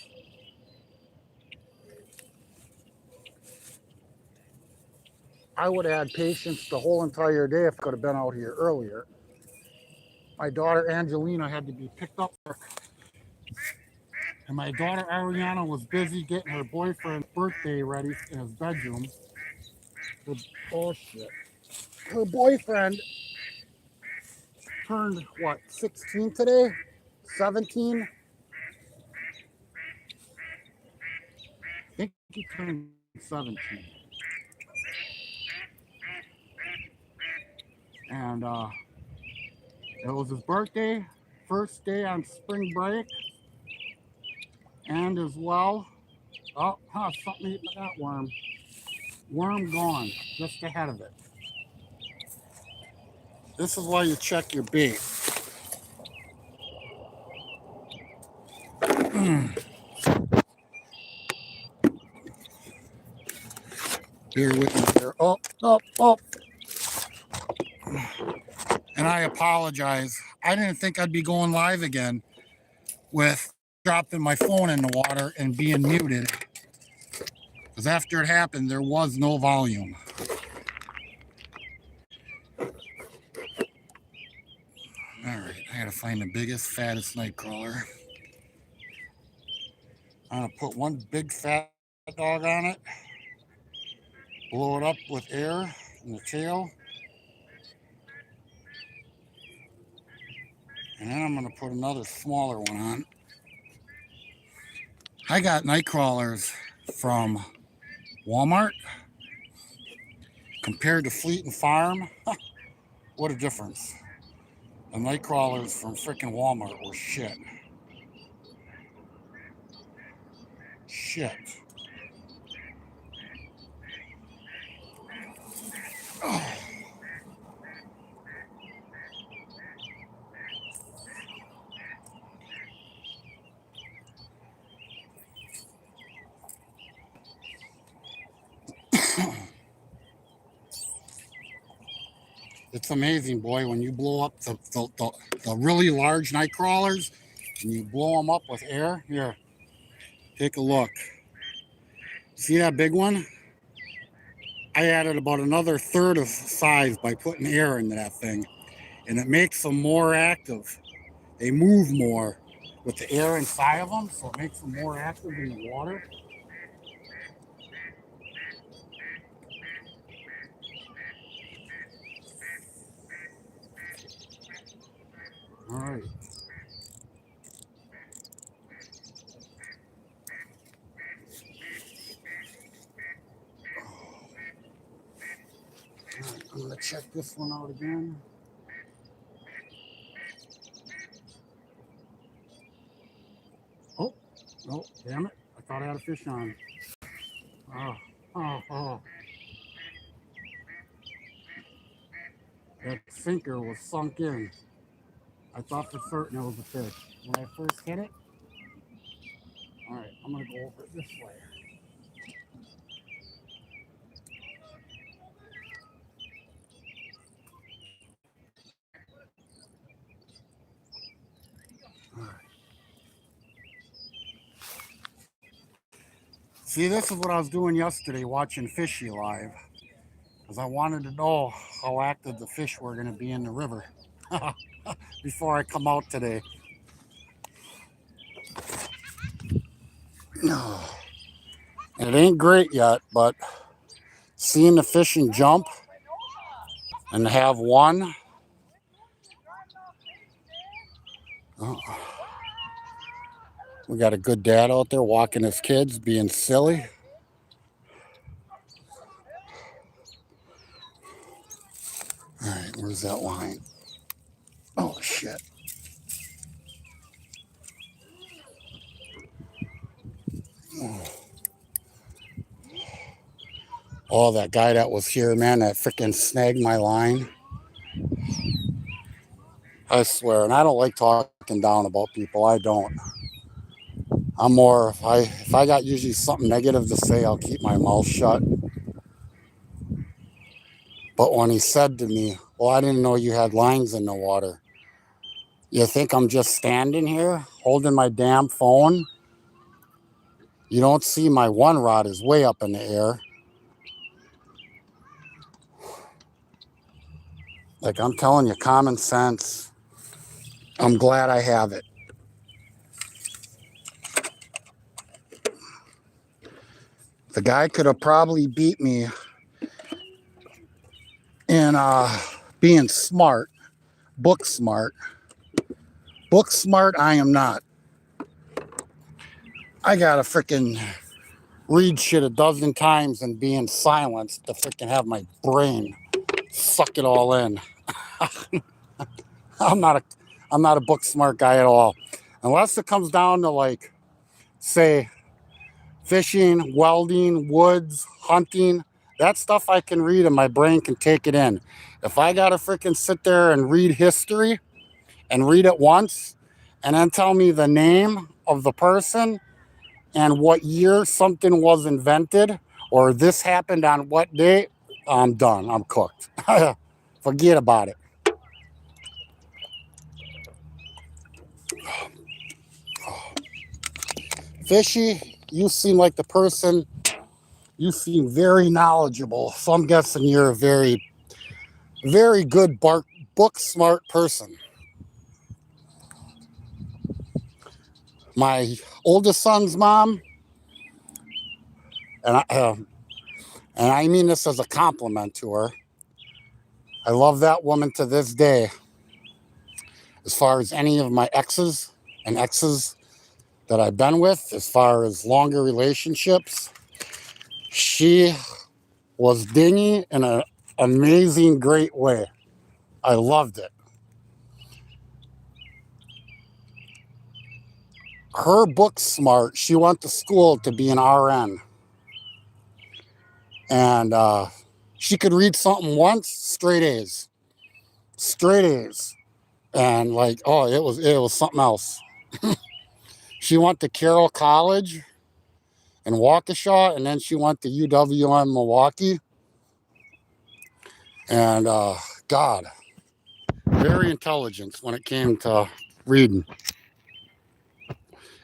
I would have had patience the whole entire day if I could have been out here earlier. My daughter Angelina had to be picked up, and my daughter Ariana was busy getting her boyfriend's birthday ready in his bedroom. Oh shit. Her boyfriend turned what, 16 today? 17? I think he turned 17. And it was his birthday, first day on spring break, and as well, something eating that worm. Worm gone, just ahead of it. This is why you check your bait. Bear with me here. Oh. And I apologize. I didn't think I'd be going live again with dropping my phone in the water and being muted. Because after it happened, there was no volume. All right, I gotta find the biggest, fattest night crawler. I'm gonna put one big fat dog on it, blow it up with air in the tail, and then I'm gonna put another smaller one on. I got night crawlers from Walmart compared to Fleet and Farm. What a difference. The night crawlers from freaking Walmart were shit. Shit. Oh. It's amazing, boy, when you blow up the really large night crawlers and you blow them up with air. Here, take a look. See that big one? I added about another third of size by putting air into that thing, and it makes them more active. They move more with the air inside of them, so it makes them more active in the water. All right. I'm gonna check this one out again. Oh, oh, damn it. I thought I had a fish on. Oh, oh. That sinker was sunk in. I thought for certain it was a fish. When I first hit it, all right, I'm gonna go over it this way. All right. See, this is what I was doing yesterday, watching Fishy live, because I wanted to know how active the fish were going to be in the river before I come out today. No, it ain't great yet, but seeing the fishing jump and have one. Oh, we got a good dad out there walking his kids, being silly. All right, where's that line? Oh, shit. Oh, that guy that was here, man, that freaking snagged my line. I swear, and I don't like talking down about people. I don't. I'm more, if I got usually something negative to say, I'll keep my mouth shut. But when he said to me, well, I didn't know you had lines in the water. You think I'm just standing here holding my damn phone? You don't see my one rod is way up in the air. Like, I'm telling you, common sense. I'm glad I have it. The guy could have probably beat me in being smart, book smart. Book smart, I am not. I gotta freaking read shit a dozen times and be in silence to freaking have my brain suck it all in. I'm not a book smart guy at all. Unless it comes down to, like, say, fishing, welding, woods, hunting, that stuff I can read and my brain can take it in. If I gotta freaking sit there and read history and read it once and then tell me the name of the person and what year something was invented or this happened on what day, I'm done. I'm cooked. Forget about it. Fishy, you seem like the person, you seem very knowledgeable. So I'm guessing you're a very, very good book smart person. My oldest son's mom, and I mean this as a compliment to her. I love that woman to this day. As far as any of my exes that I've been with, as far as longer relationships, she was dingy in an amazing, great way. I loved it. Her book smart, she went to school to be an RN. And she could read something once, straight A's. Straight A's. And like, oh, it was something else. She went to Carroll College in Waukesha, and then she went to UWM Milwaukee. And God, very intelligent when it came to reading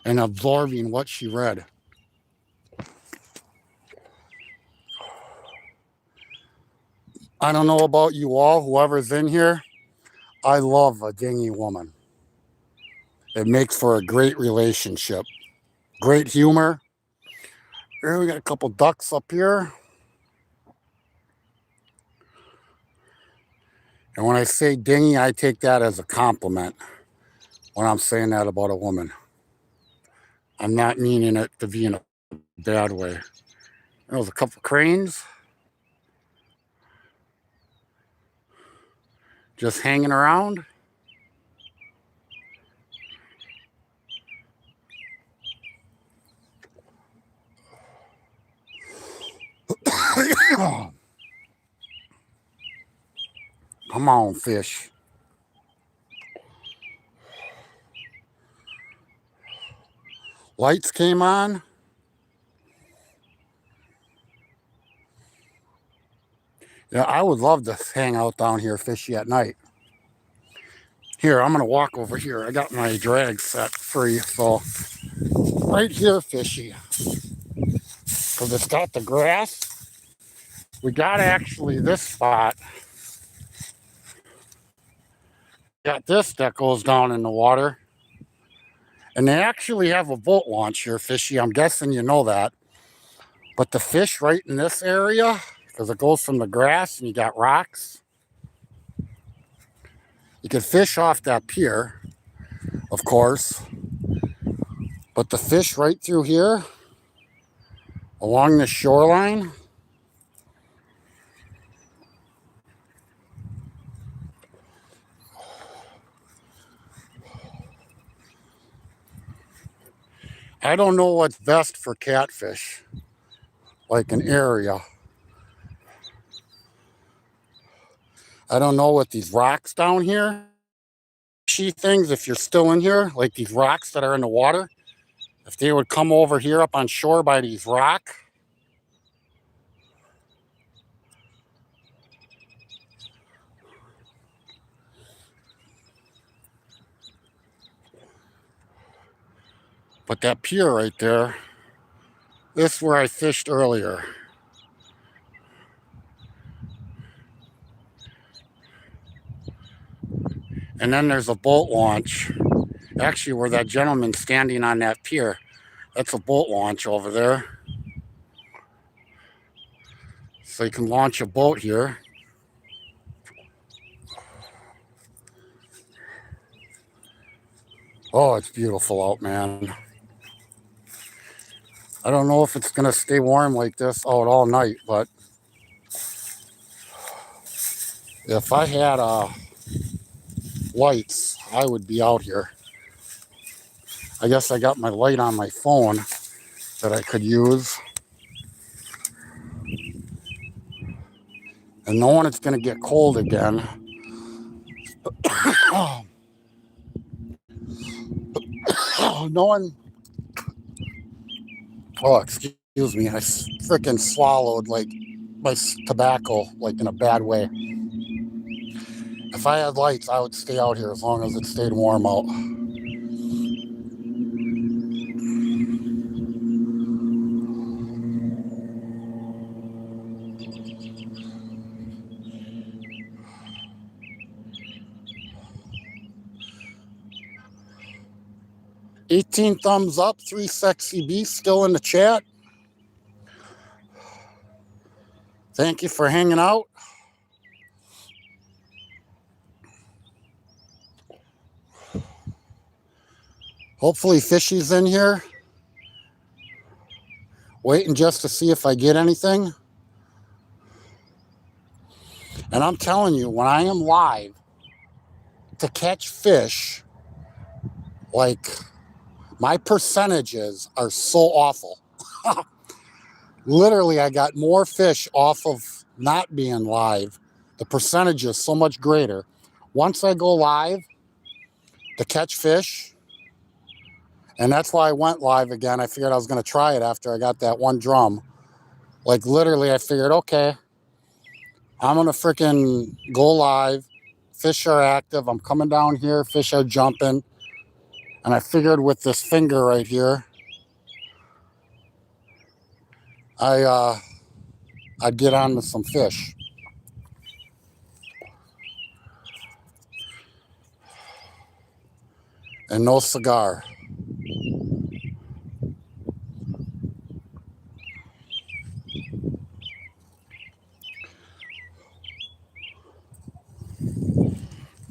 and absorbing what she read. I don't know about you all, whoever's in here. I love a dingy woman. It makes for a great relationship. Great humor. Here we got a couple ducks up here. And when I say dingy, I take that as a compliment when I'm saying that about a woman. I'm not meaning it to be in a bad way. There was a couple cranes. Just hanging around. Come on, fish. Lights came on. Yeah, I would love to hang out down here fishy at night. Here, I'm gonna walk over here. I got my drag set free, so right here, fishy. Because it's got the grass. We got actually this spot. Got this that goes down in the water. And they actually have a boat launch here, fishy. I'm guessing you know that. But the fish right in this area, because it goes from the grass and you got rocks. You can fish off that pier, of course. But the fish right through here, along the shoreline, I don't know what's best for catfish, like an area. I don't know what these rocks down here, fishy things, if you're still in here, like these rocks that are in the water, if they would come over here up on shore by these rocks. But that pier right there, this is where I fished earlier. And then there's a boat launch. Actually, where that gentleman's standing on that pier, that's a boat launch over there. So you can launch a boat here. Oh, it's beautiful out, man. I don't know if it's gonna stay warm like this out all night, but if I had lights, I would be out here. I guess I got my light on my phone that I could use. And knowing it's gonna get cold again. Knowing, oh, excuse me, I freaking swallowed like my tobacco, like in a bad way. If I had lights, I would stay out here as long as it stayed warm out. $18 thumbs up, 3 sexy beasts still in the chat. Thank you for hanging out. Hopefully Fishy's in here. Waiting just to see if I get anything. And I'm telling you, when I am live to catch fish, like, my percentages are so awful. Literally, I got more fish off of not being live. The percentage is so much greater. Once I go live to catch fish, and that's why I went live again. I figured I was going to try it after I got that one drum. Like, literally, I figured, okay, I'm going to freaking go live. Fish are active. I'm coming down here. Fish are jumping. And I figured with this finger right here, I'd get on to some fish. And no cigar.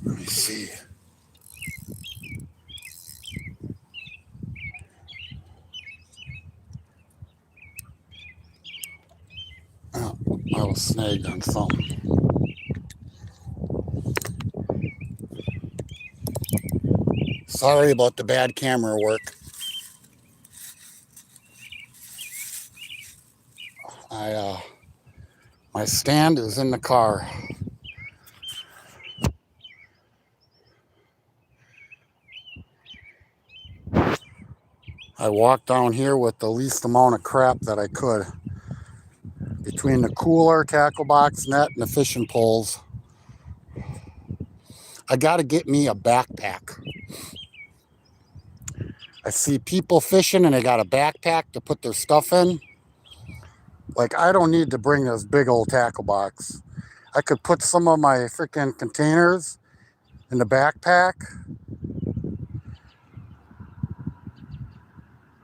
Let me see. Oh, I was snagged on something. Sorry about the bad camera work. My stand is in the car. I walked down here with the least amount of crap that I could. Between the cooler, tackle box, net, and the fishing poles. I gotta get me a backpack. I see people fishing and they got a backpack to put their stuff in. Like, I don't need to bring this big old tackle box. I could put some of my freaking containers in the backpack.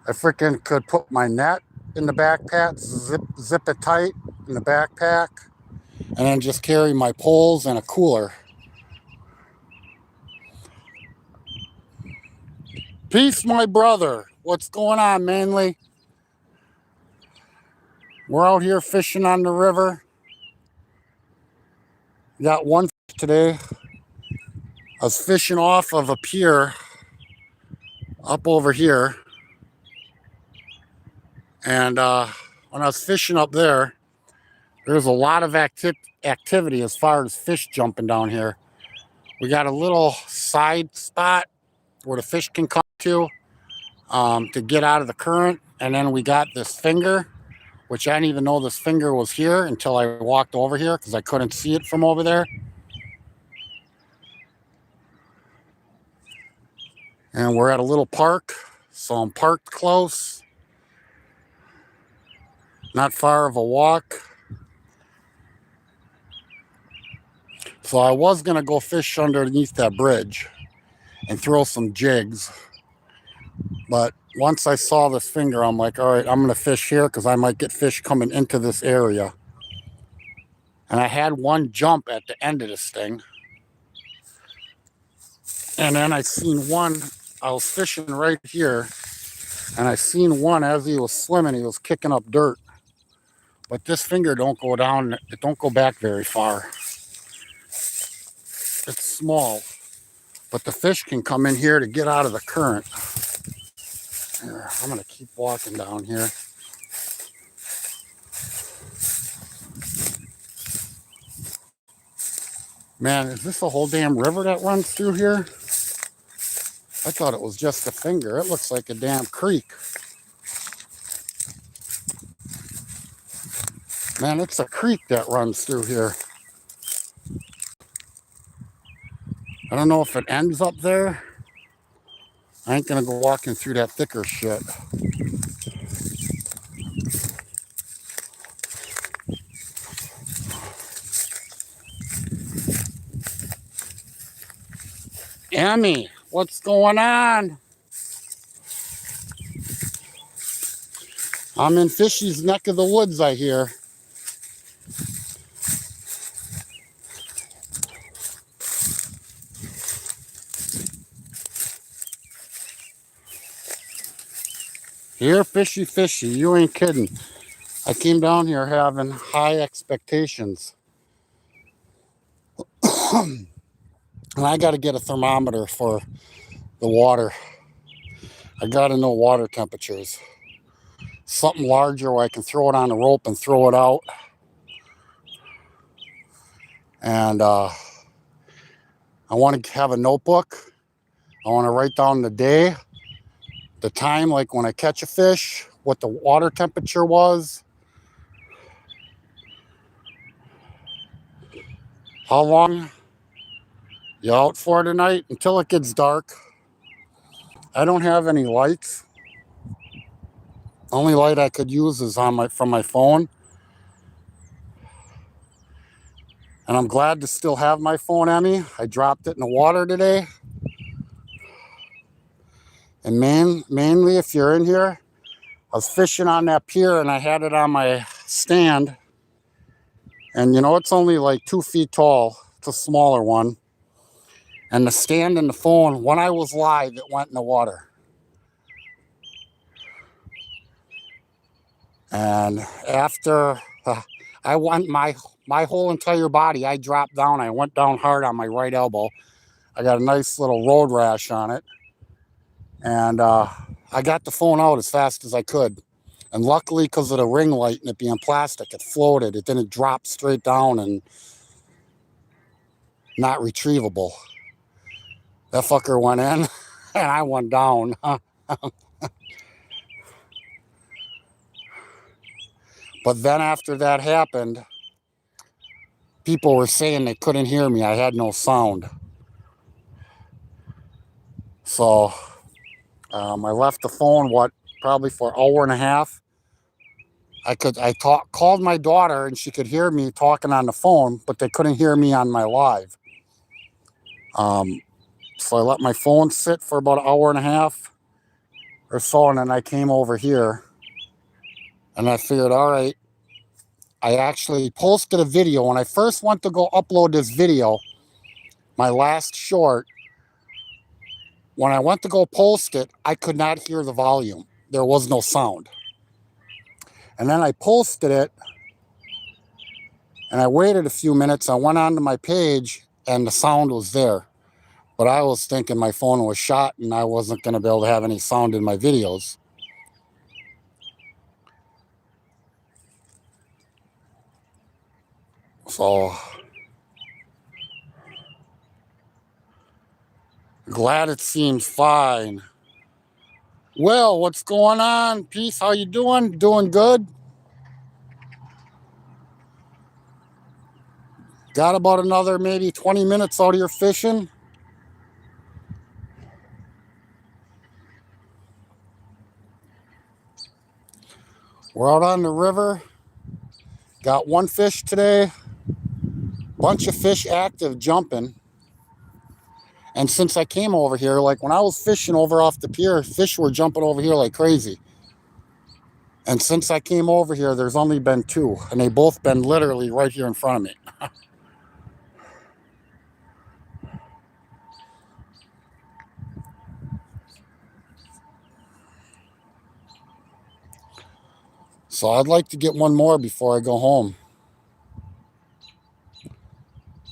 I freaking could put my net in the backpack, zip it tight in the backpack, and then just carry my poles and a cooler. Peace, my brother. What's going on, Manly? We're out here fishing on the river. Got one fish today. I was fishing off of a pier up over here. And when I was fishing up there, there's a lot of activity as far as fish jumping down here. We got a little side spot where the fish can come to get out of the current. And then we got this finger, which I didn't even know this finger was here until I walked over here because I couldn't see it from over there. And we're at a little park, so I'm parked close. Not far of a walk. So I was gonna go fish underneath that bridge and throw some jigs. But once I saw this finger, I'm like, all right, I'm gonna fish here because I might get fish coming into this area. And I had one jump at the end of this thing. And then I seen one, I was fishing right here, and I seen one as he was swimming, he was kicking up dirt. But this finger don't go down, it don't go back very far. It's small, but the fish can come in here to get out of the current. Here, I'm gonna keep walking down here. Man, is this a whole damn river that runs through here? I thought it was just a finger. It looks like a damn creek. Man, it's a creek that runs through here. I don't know if it ends up there. I ain't gonna go walking through that thicker shit. Emmy, what's going on? I'm in Fishy's neck of the woods, I hear. Here, Fishy, Fishy, you ain't kidding. I came down here having high expectations. And I got to get a thermometer for the water. I got to know water temperatures. Something larger where I can throw it on a rope and throw it out. And I want to have a notebook. I want to write down the day, the time, like when I catch a fish, what the water temperature was, how long you out for tonight until it gets dark. I don't have any lights. The only light I could use is from my phone. And I'm glad to still have my phone, Emmy. I dropped it in the water today. And mainly if you're in here, I was fishing on that pier and I had it on my stand. And you know, it's only like 2 feet tall. It's a smaller one. And the stand and the phone, when I was live, it went in the water. And after I went, my whole entire body, I dropped down. I went down hard on my right elbow. I got a nice little road rash on it. And I got the phone out as fast as I could. And luckily, because of the ring light and it being plastic, it floated. It didn't drop straight down and not retrievable. That fucker went in and I went down. But then after that happened, people were saying they couldn't hear me. I had no sound. So I left the phone, probably for an hour and a half. Called my daughter and she could hear me talking on the phone, but they couldn't hear me on my live. So I let my phone sit for about an hour and a half or so, and then I came over here and I figured, all right, I actually posted a video. When I first went to go upload this video, my last short, when I went to go post it, I could not hear the volume. There was no sound. And then I posted it and I waited a few minutes. I went onto my page and the sound was there. But I was thinking my phone was shot and I wasn't going to be able to have any sound in my videos. So glad it seems fine. Well, what's going on? Peace, how you doing? Doing good? Got about another maybe 20 minutes out of your fishing? We're out on the river. Got one fish today. Bunch of fish active jumping. And since I came over here, like when I was fishing over off the pier, fish were jumping over here like crazy. And since I came over here, there's only been two. And they both been literally right here in front of me. So I'd like to get one more before I go home.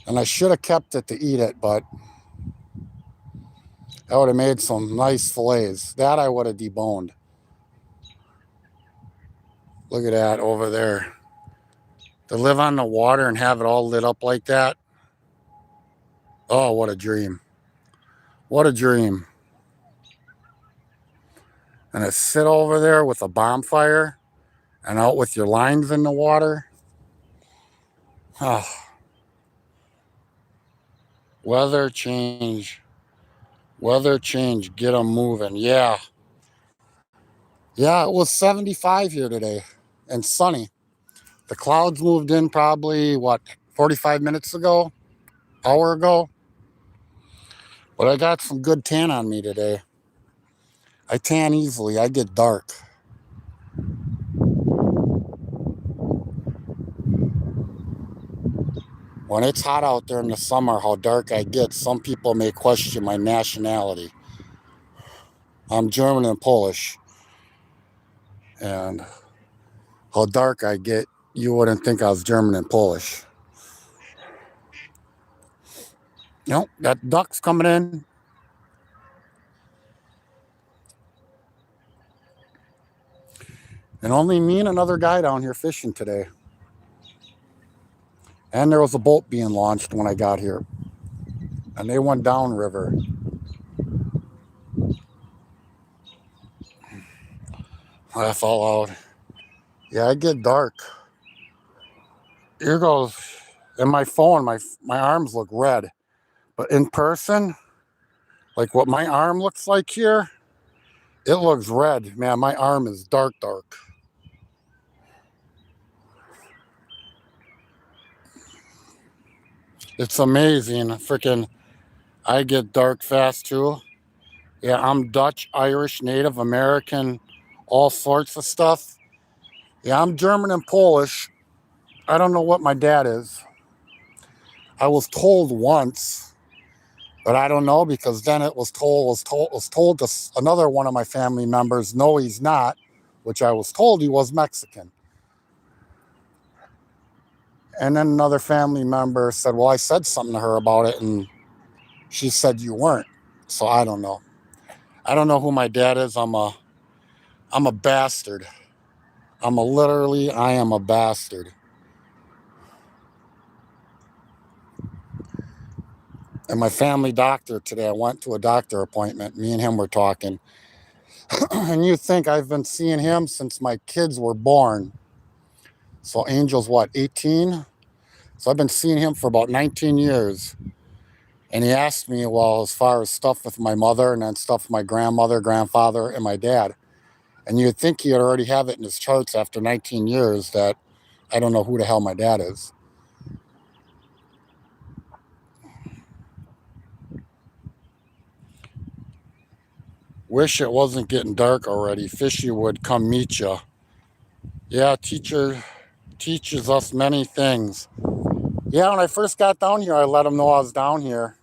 And I should have kept it to eat it, but I would have made some nice fillets. That I would have deboned. Look at that over there. To live on the water and have it all lit up like that. Oh, what a dream. What a dream. And to sit over there with a bonfire and out with your lines in the water. Oh. Weather change. Weather change. Get them moving. Yeah. Yeah, it was 75 here today and sunny. The clouds moved in probably, 45 minutes ago? Hour ago? But I got some good tan on me today. I tan easily. I get dark. When it's hot out there in the summer, how dark I get, some people may question my nationality. I'm German and Polish. And how dark I get, you wouldn't think I was German and Polish. Nope, that duck's coming in. And only me and another guy down here fishing today. And there was a boat being launched when I got here. And they went downriver. Laugh all loud. Yeah, I get dark. Here goes. In my phone, my arms look red. But in person, like what my arm looks like here, it looks red. Man, my arm is dark. It's amazing. Freaking, I get dark fast too. Yeah, I'm Dutch, Irish, Native American, all sorts of stuff. Yeah, I'm German and Polish. I don't know what my dad is. I was told once, but I don't know, because then it was told to another one of my family members, no, he's not, which I was told he was Mexican. And then another family member said, well, I said something to her about it, and she said you weren't. So I don't know. I don't know who my dad is. I'm a bastard. I am a bastard. And my family doctor today, I went to a doctor appointment. Me and him were talking. And you think I've been seeing him since my kids were born. So Angel's what, 18? So I've been seeing him for about 19 years. And he asked me, well, as far as stuff with my mother and then stuff with my grandmother, grandfather, and my dad. And you'd think he'd already have it in his charts after 19 years that I don't know who the hell my dad is. Wish it wasn't getting dark already. Fishy would come meet you. Yeah, teacher teaches us many things. Yeah, when I first got down here, I let him know I was down here.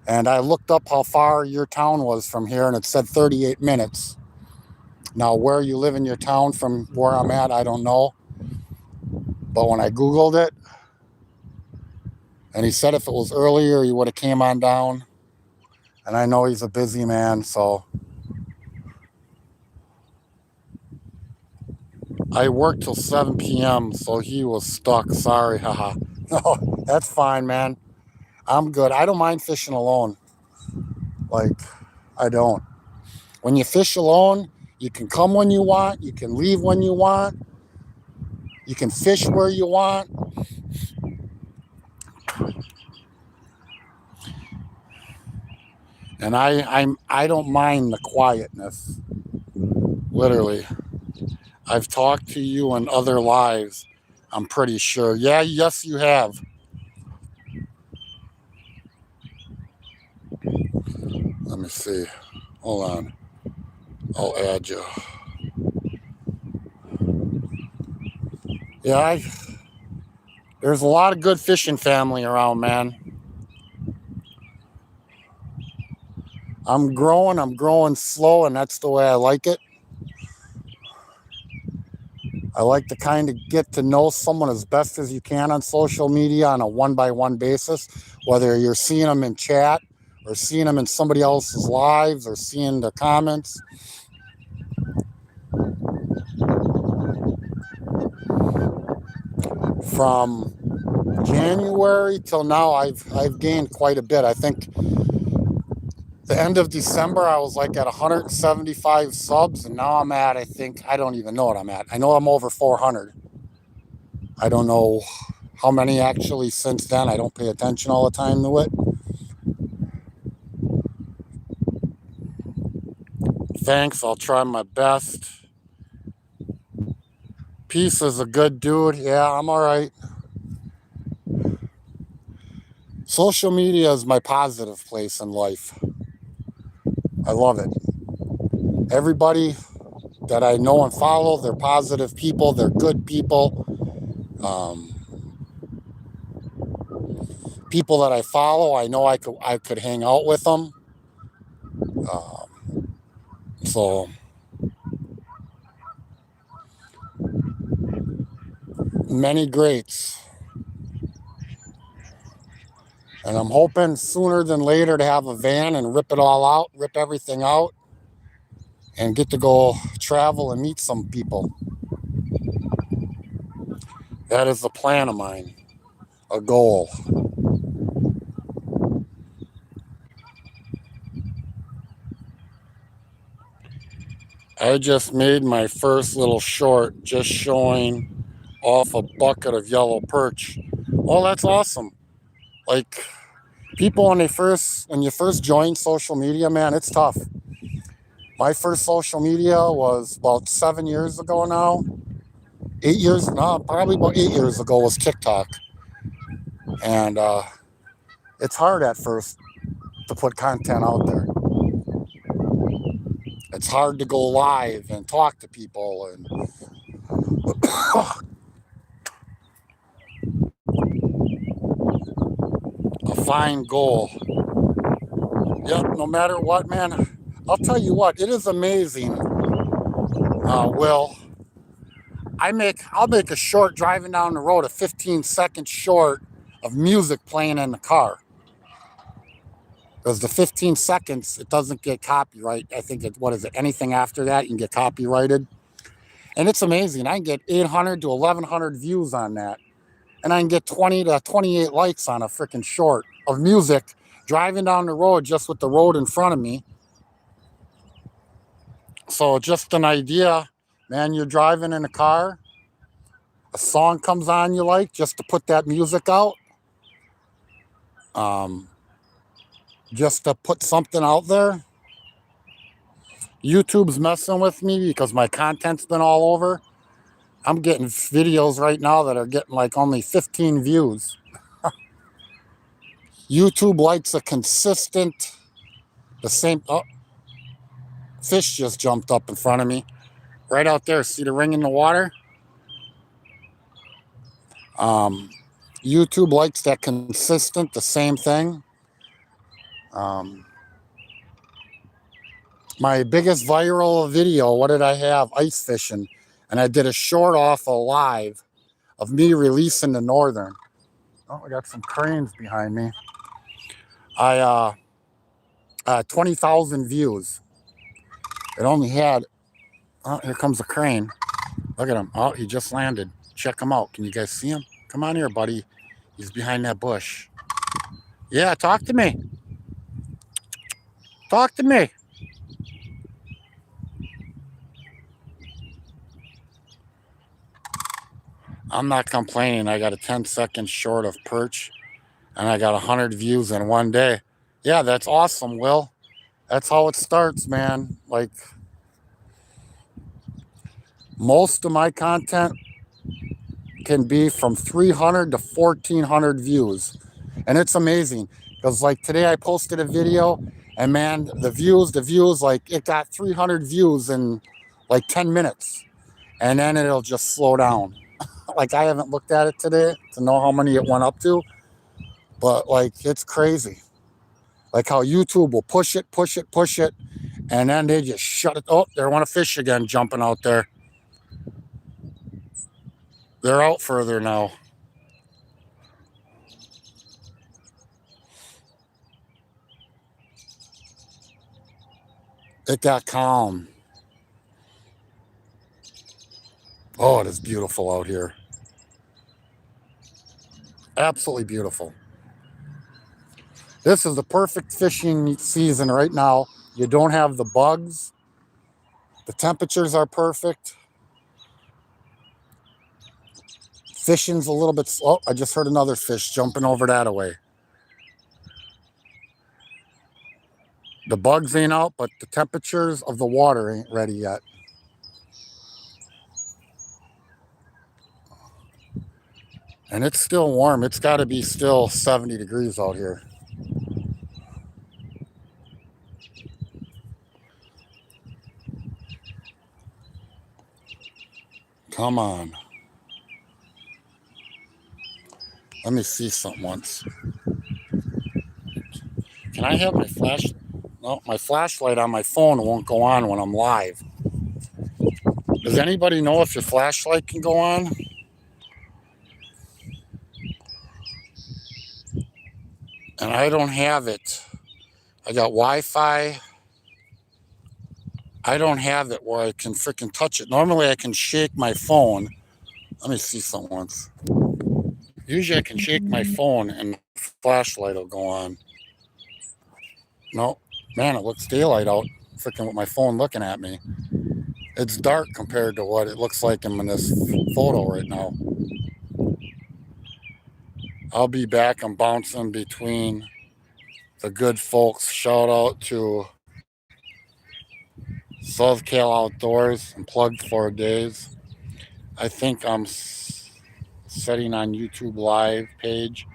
And I looked up how far your town was from here, and it said 38 minutes. Now, where you live in your town from where I'm at, I don't know. But when I Googled it, and he said if it was earlier, he would have came on down. And I know he's a busy man, so I worked till 7 p.m., so he was stuck. Sorry, haha. No, that's fine, man. I'm good. I don't mind fishing alone. Like, I don't. When you fish alone, you can come when you want. You can leave when you want. You can fish where you want. And I don't mind the quietness. Literally. I've talked to you in other lives, I'm pretty sure. Yeah, yes, you have. Let me see. Hold on. I'll add you. Yeah, there's a lot of good fishing family around, man. I'm growing slow, and that's the way I like it. I like to kind of get to know someone as best as you can on social media on a one-by-one basis, whether you're seeing them in chat or seeing them in somebody else's lives or seeing their comments. From January till now, I've gained quite a bit. I think the end of December, I was like at 175 subs, and now I'm at, I don't even know what I'm at. I know I'm over 400. I don't know how many actually since then. I don't pay attention all the time to it. Thanks, I'll try my best. Peace is a good dude. Yeah, I'm all right. Social media is my positive place in life. I love it. Everybody that I know and follow, they're positive people. They're good people. People that I follow, I know I could hang out with them. So many greats. And I'm hoping sooner than later to have a van and rip it all out, rip everything out, and get to go travel and meet some people. That is a plan of mine, a goal. I just made my first little short just showing off a bucket of yellow perch. Oh, that's awesome. Like, people when you first join social media, man, it's tough. My first social media was about 7 years ago now. 8 years, no, probably about 8 years ago was TikTok. And it's hard at first to put content out there. It's hard to go live and talk to people and a fine goal. Yep, no matter what, man, I'll tell you what, it is amazing. Will, I'll make a short driving down the road, a 15-second short of music playing in the car. Because the 15 seconds, it doesn't get copyright. I think what is it? Anything after that, you can get copyrighted. And it's amazing. I can get 800 to 1,100 views on that. And I can get 20 to 28 likes on a freaking short of music driving down the road just with the road in front of me. So just an idea, man, you're driving in a car, a song comes on you like, just to put that music out. Just to put something out there. YouTube's messing with me because my content's been all over. I'm getting videos right now that are getting like only 15 views. YouTube likes a consistent, the same. Oh, fish just jumped up in front of me. Right out there. See the ring in the water? YouTube likes that consistent, the same thing. My biggest viral video, what did I have? Ice fishing. And I did a short off a live of me releasing the northern. Oh, I got some cranes behind me. 20,000 views. It only had, oh, here comes a crane. Look at him. Oh, he just landed. Check him out. Can you guys see him? Come on here, buddy. He's behind that bush. Yeah, talk to me. Talk to me. I'm not complaining. I got a 10-second short of perch and I got 100 views in one day. Yeah, that's awesome, Will. That's how it starts, man. Like, most of my content can be from 300 to 1,400 views. And it's amazing because like today I posted a video and man, the views, like it got 300 views in like 10 minutes and then it'll just slow down. Like I haven't looked at it today to know how many it went up to, but like it's crazy. Like how YouTube will push it, and then they just shut it. Oh, there went a fish again jumping out there. They're out further now. It got calm. Oh, it is beautiful out here. Absolutely beautiful. This is the perfect fishing season right now. You don't have the bugs. The temperatures are perfect. Fishing's a little bit slow. I just heard another fish jumping over that way. The bugs ain't out, but the temperatures of the water ain't ready yet. And it's still warm. It's got to be still 70 degrees out here. Come on. Let me see something once. Can I have my flash? No, my flashlight on my phone won't go on when I'm live. Does anybody know if your flashlight can go on? And I don't have it. I got Wi-Fi. I don't have it where I can freaking touch it. Normally I can shake my phone. Let me see something once. Usually I can shake my phone and the flashlight will go on. No, man, it looks daylight out freaking with my phone looking at me. It's dark compared to what it looks like in this photo right now. I'll be back. I'm bouncing between the good folks. Shout out to SoCal Outdoors and Plugged 4 Days. I think I'm setting on YouTube Live page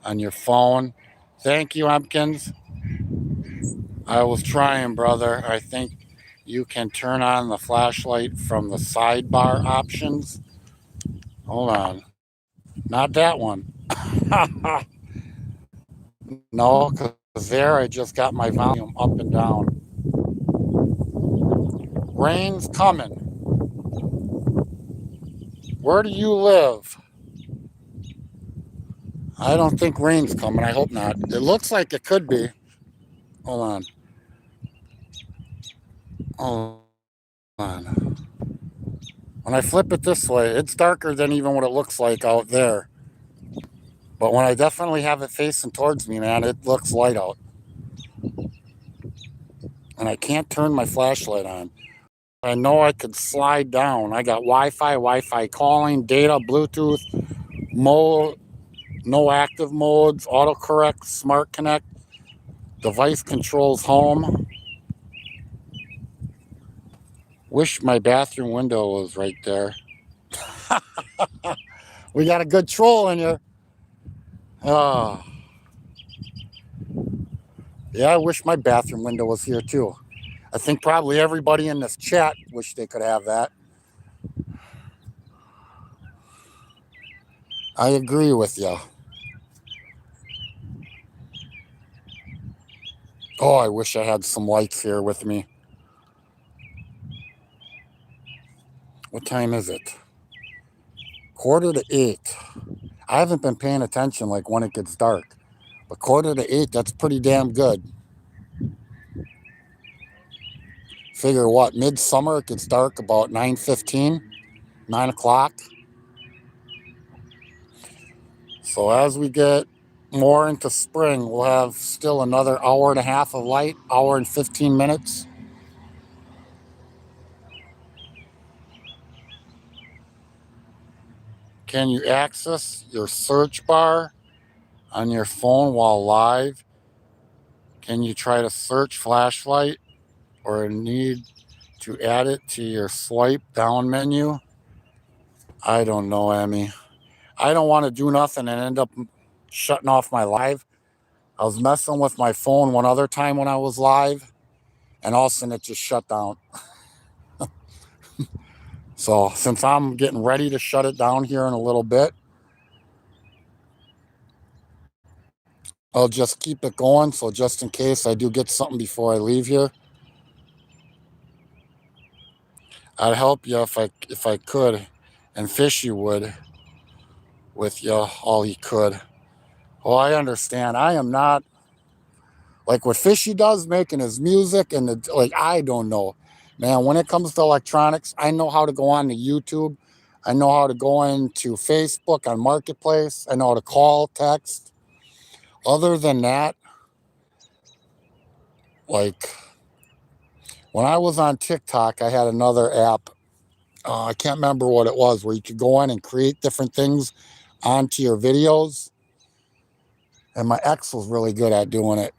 on your phone. Thank you, Empkins. I was trying, brother. I think you can turn on the flashlight from the sidebar options. Hold on. Not that one. No, because there I just got my volume up and down. Rain's coming. Where do you live? I don't think rain's coming. I hope not. It looks like it could be. Hold on. Hold on. When I flip it this way, it's darker than even what it looks like out there. But when I definitely have it facing towards me, man, it looks light out. And I can't turn my flashlight on. I know I could slide down. I got Wi-Fi calling, data, Bluetooth, mode, no active modes, autocorrect, smart connect, device controls home. Wish my bathroom window was right there. We got a good troll in here. Oh. Yeah, I wish my bathroom window was here too. I think probably everybody in this chat wish they could have that. I agree with you. Oh, I wish I had some lights here with me. What time is it? 7:45. I haven't been paying attention like when it gets dark. But 7:45, that's pretty damn good. Figure what, midsummer it gets dark about 9:15, 9 o'clock. So as we get more into spring, we'll have still another hour and a half of light, hour and 15 minutes. Can you access your search bar on your phone while live? Can you try to search flashlight or need to add it to your swipe down menu? I don't know, Emmy. I don't want to do nothing and end up shutting off my live. I was messing with my phone one other time when I was live, and all of a sudden it just shut down. So since I'm getting ready to shut it down here in a little bit, I'll just keep it going. So just in case I do get something before I leave here, I'd help you if I could, and Fishy would with you all he could. Well, I understand. I am not like what Fishy does, making his music and like I don't know, man. When it comes to electronics, I know how to go on to YouTube. I know how to go into Facebook on Marketplace. I know how to call, text. Other than that, like when I was on TikTok, I had another app. I can't remember what it was, where you could go in and create different things onto your videos. And my ex was really good at doing it,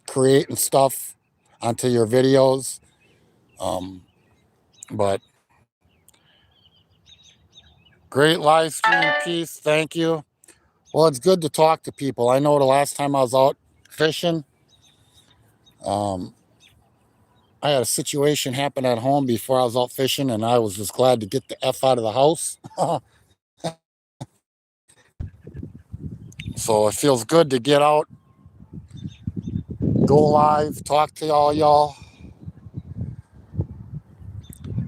creating stuff onto your videos. But great live stream, peace. Thank you. Well, it's good to talk to people. I know the last time I was out fishing, I had a situation happen at home before I was out fishing, and I was just glad to get the F out of the house. So it feels good to get out, go live, talk to all y'all.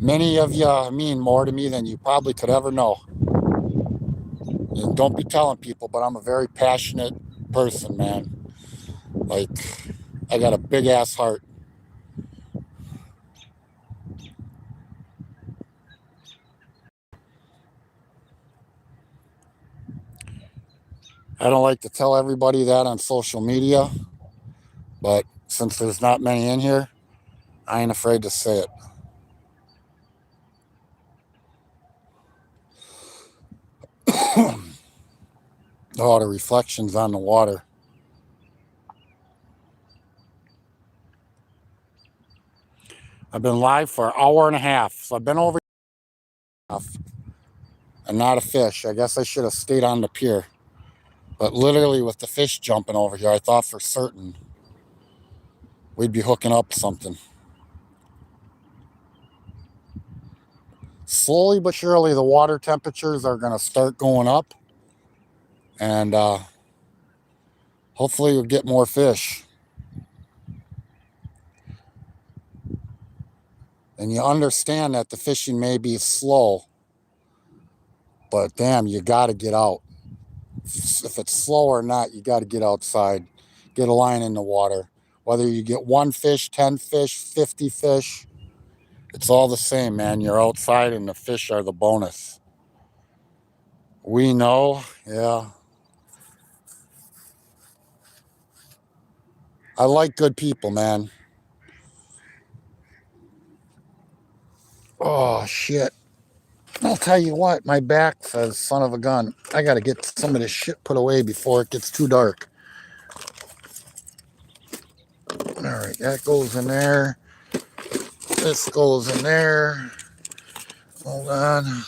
Many of you mean more to me than you probably could ever know. And don't be telling people, but I'm a very passionate person, man. Like, I got a big ass heart. I don't like to tell everybody that on social media, but since there's not many in here, I ain't afraid to say it. Oh, the reflections on the water. I've been live for an hour and a half, so I've been over and not a fish. I guess I should have stayed on the pier. But literally with the fish jumping over here, I thought for certain we'd be hooking up something. Slowly but surely, the water temperatures are going to start going up. And hopefully we'll get more fish. And you understand that the fishing may be slow, but damn, you got to get out. If it's slow or not, you got to get outside. get a line in the water. Whether you get 1 fish, 10 fish, 50 fish, it's all the same, man. You're outside and the fish are the bonus. We know, yeah. I like good people, man. Oh, shit. I'll tell you what, my back says son of a gun. I got to get some of this shit put away before it gets too dark. All right, that goes in there. This goes in there. Hold on.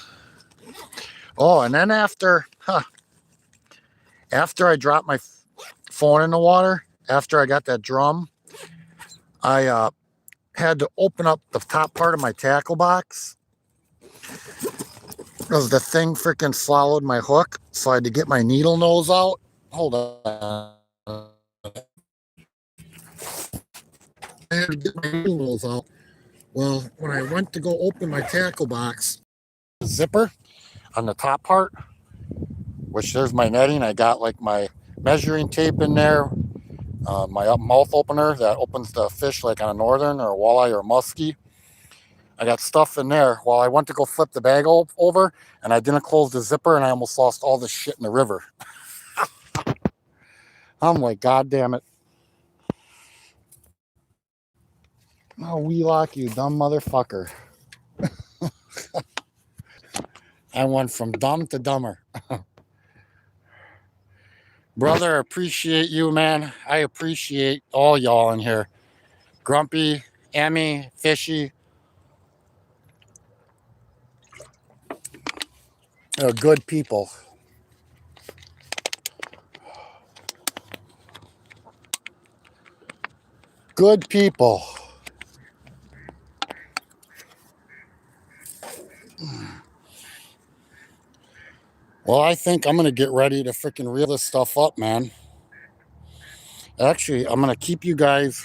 Oh, and then after I dropped my phone in the water, after I got that drum, I had to open up the top part of my tackle box because the thing freaking swallowed my hook. So I had to get my needle nose out. Hold on. I had to get my needle nose out. Well, when I went to go open my tackle box, the zipper on the top part, which there's my netting. I got like my measuring tape in there, my mouth opener that opens the fish like on a northern or a walleye or a muskie. I got stuff in there. Well, I went to go flip the bag over and I didn't close the zipper and I almost lost all the shit in the river. I'm like, God damn it. Oh, Wheelock, you dumb motherfucker. I went from dumb to dumber. Brother, appreciate you, man. I appreciate all y'all in here. Grumpy, Emmy, Fishy. They're good people. Good people. Well, I think I'm going to get ready to freaking reel this stuff up, man. Actually, I'm going to keep you guys.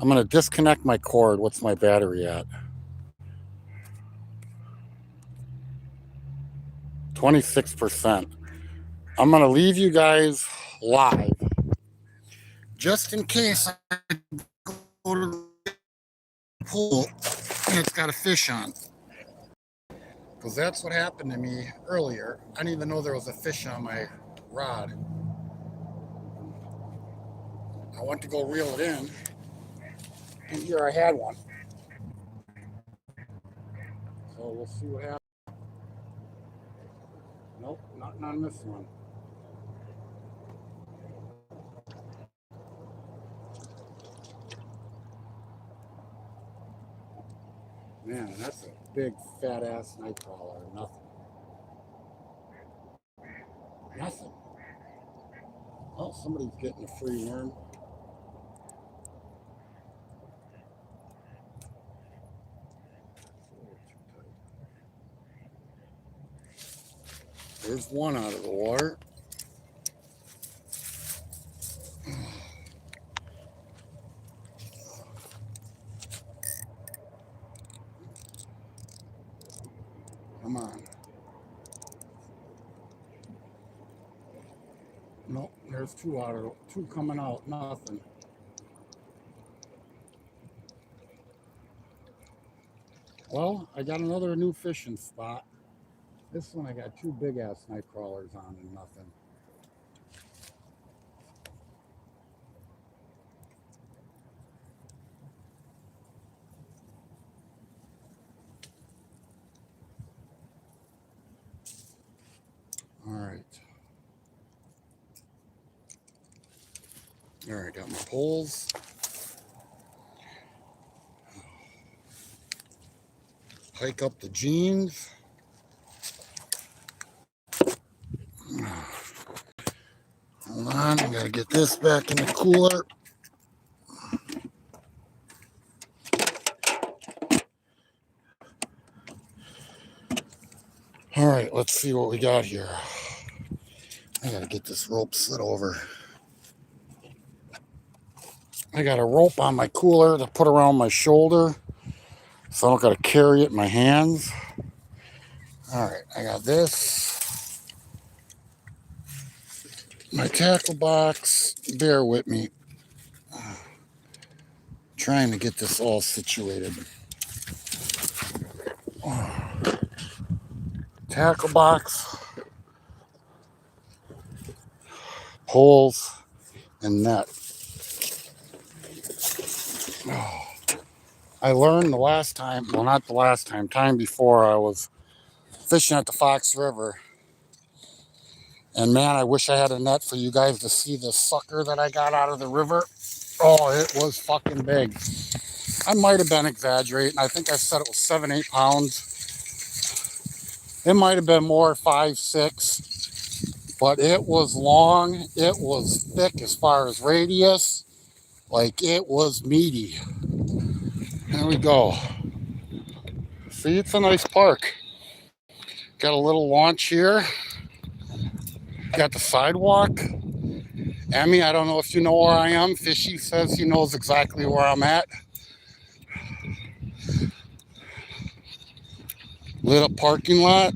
I'm going to disconnect my cord. What's my battery at? 26%. I'm going to leave you guys live just in case I go to the pool and it's got a fish on. Because that's what happened to me earlier. I didn't even know there was a fish on my rod. I went to go reel it in, and here I had one. So we'll see what happens. Nope, nothing on this one. Man, that's a big fat ass night crawler. Nothing. Nothing. Oh, somebody's getting a free worm. There's one out of the water. Come on. Nope, there's two coming out. Nothing. Well, I got another new fishing spot. This one I got two big ass night crawlers on and nothing. All right. All right, got my poles. Hike up the jeans. Hold on, I gotta get this back in the cooler. All right, let's see what we got here. I gotta get this rope slid over. I got a rope on my cooler to put around my shoulder so I don't gotta carry it in my hands. All right, I got this. My tackle box, bear with me. trying to get this all situated. Tackle box, poles, and net. I learned the last time, well, not the last time, time before, I was fishing at the Fox River. And man, I wish I had a net for you guys to see this sucker that I got out of the river. Oh, it was fucking big. I might have been exaggerating. I think I said it was 7-8 pounds. It might have been more, 5-6. But it was long. It was thick as far as radius. Like, it was meaty. There we go. See, it's a nice park. Got a little launch here. Got the sidewalk. Emmy, I don't know if you know where I am. Fishy says he knows exactly where I'm at. Lit up parking lot.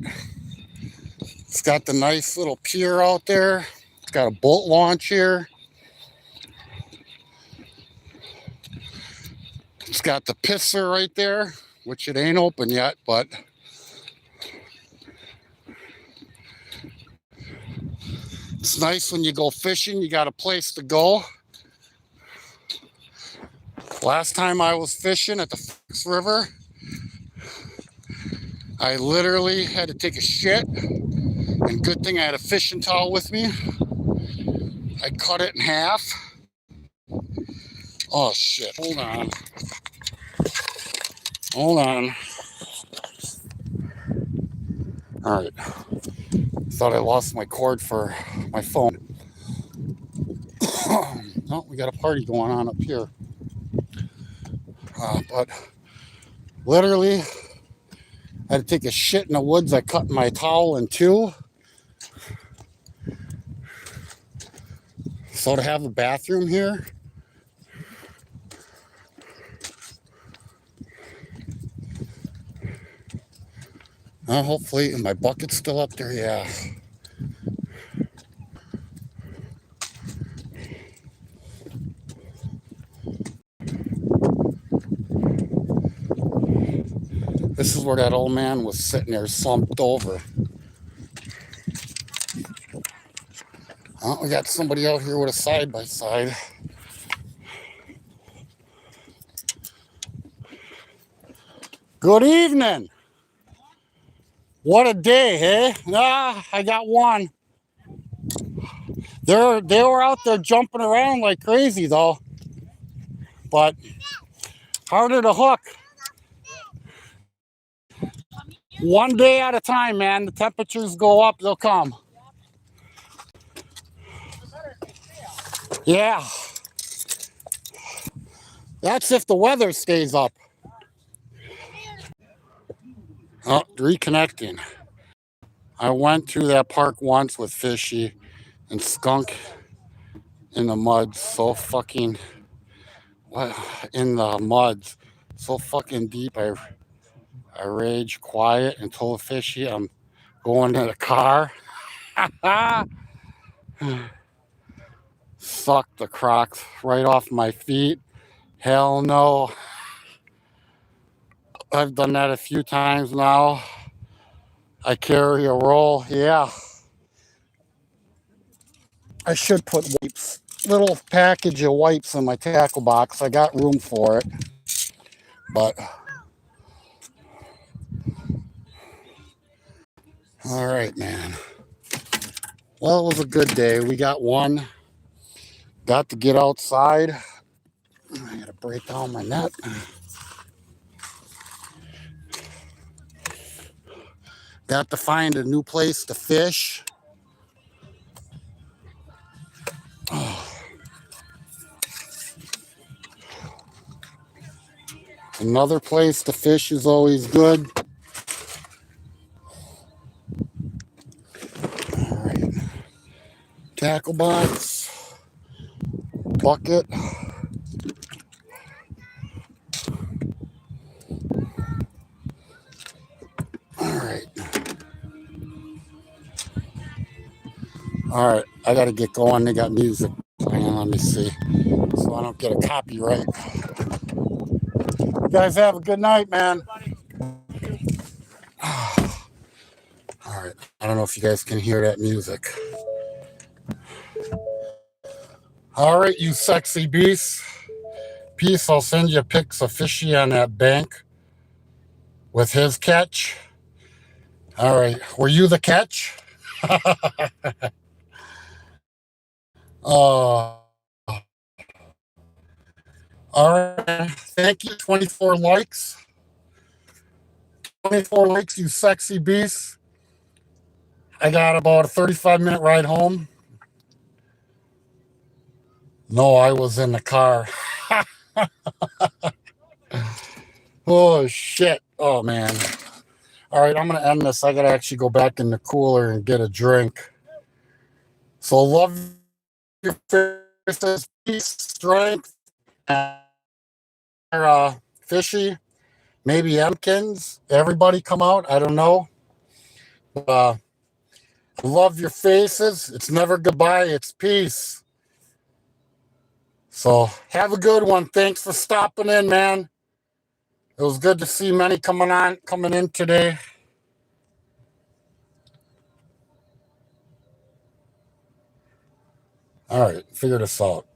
It's got the nice little pier out there. It's got a boat launch here. It's got the pisser right there, which it ain't open yet, but it's nice when you go fishing, you got a place to go. Last time I was fishing at the Fox River, I literally had to take a shit, and good thing I had a fishing towel with me. I cut it in half. Oh shit, hold on. Hold on. All right. Thought I lost my cord for my phone. Oh, we got a party going on up here. But literally, I had to take a shit in the woods. I cut my towel in two. So to have a bathroom here, hopefully, and my bucket's still up there. Yeah. This is where that old man was sitting there slumped over. Oh, we got somebody out here with a side-by-side. Good evening. What a day, eh? I got one. They were out there jumping around like crazy though. But harder to hook. One day at a time, man. The temperatures go up, they'll come. Yeah. That's if the weather stays up. Oh, reconnecting. I went through that park once with Fishy and Skunk in the mud. So fucking, in the mud. So fucking deep. I raged quiet and told Fishy I'm going to the car. Sucked the Crocs right off my feet. Hell no. I've done that a few times now. I carry a roll. Yeah. I should put wipes. Little package of wipes in my tackle box. I got room for it. But all right, man. Well, it was a good day. We got one. Got to get outside. I gotta break down my net. Got to find a new place to fish. Another place to fish is always good. All right. Tackle box. Bucket. All right, I gotta get going. They got music playing. Let me see, so I don't get a copyright. You guys have a good night, man. All right. I don't know if you guys can hear that music. All right, you sexy beasts. Peace. I'll send you pics of Fishy on that bank with his catch. All right. Were you the catch? All right. Thank you. 24 likes. 24 likes, you sexy beasts. I got about a 35-minute ride home. No, I was in the car. Oh, shit. Oh, man. All right, I'm going to end this. I got to actually go back in the cooler and get a drink. So love your faces, peace, strength, and Fishy, maybe Emkins. Everybody come out. I don't know. Love your faces. It's never goodbye. It's peace. So have a good one. Thanks for stopping in, man. It was good to see many coming in today. All right, figure this out.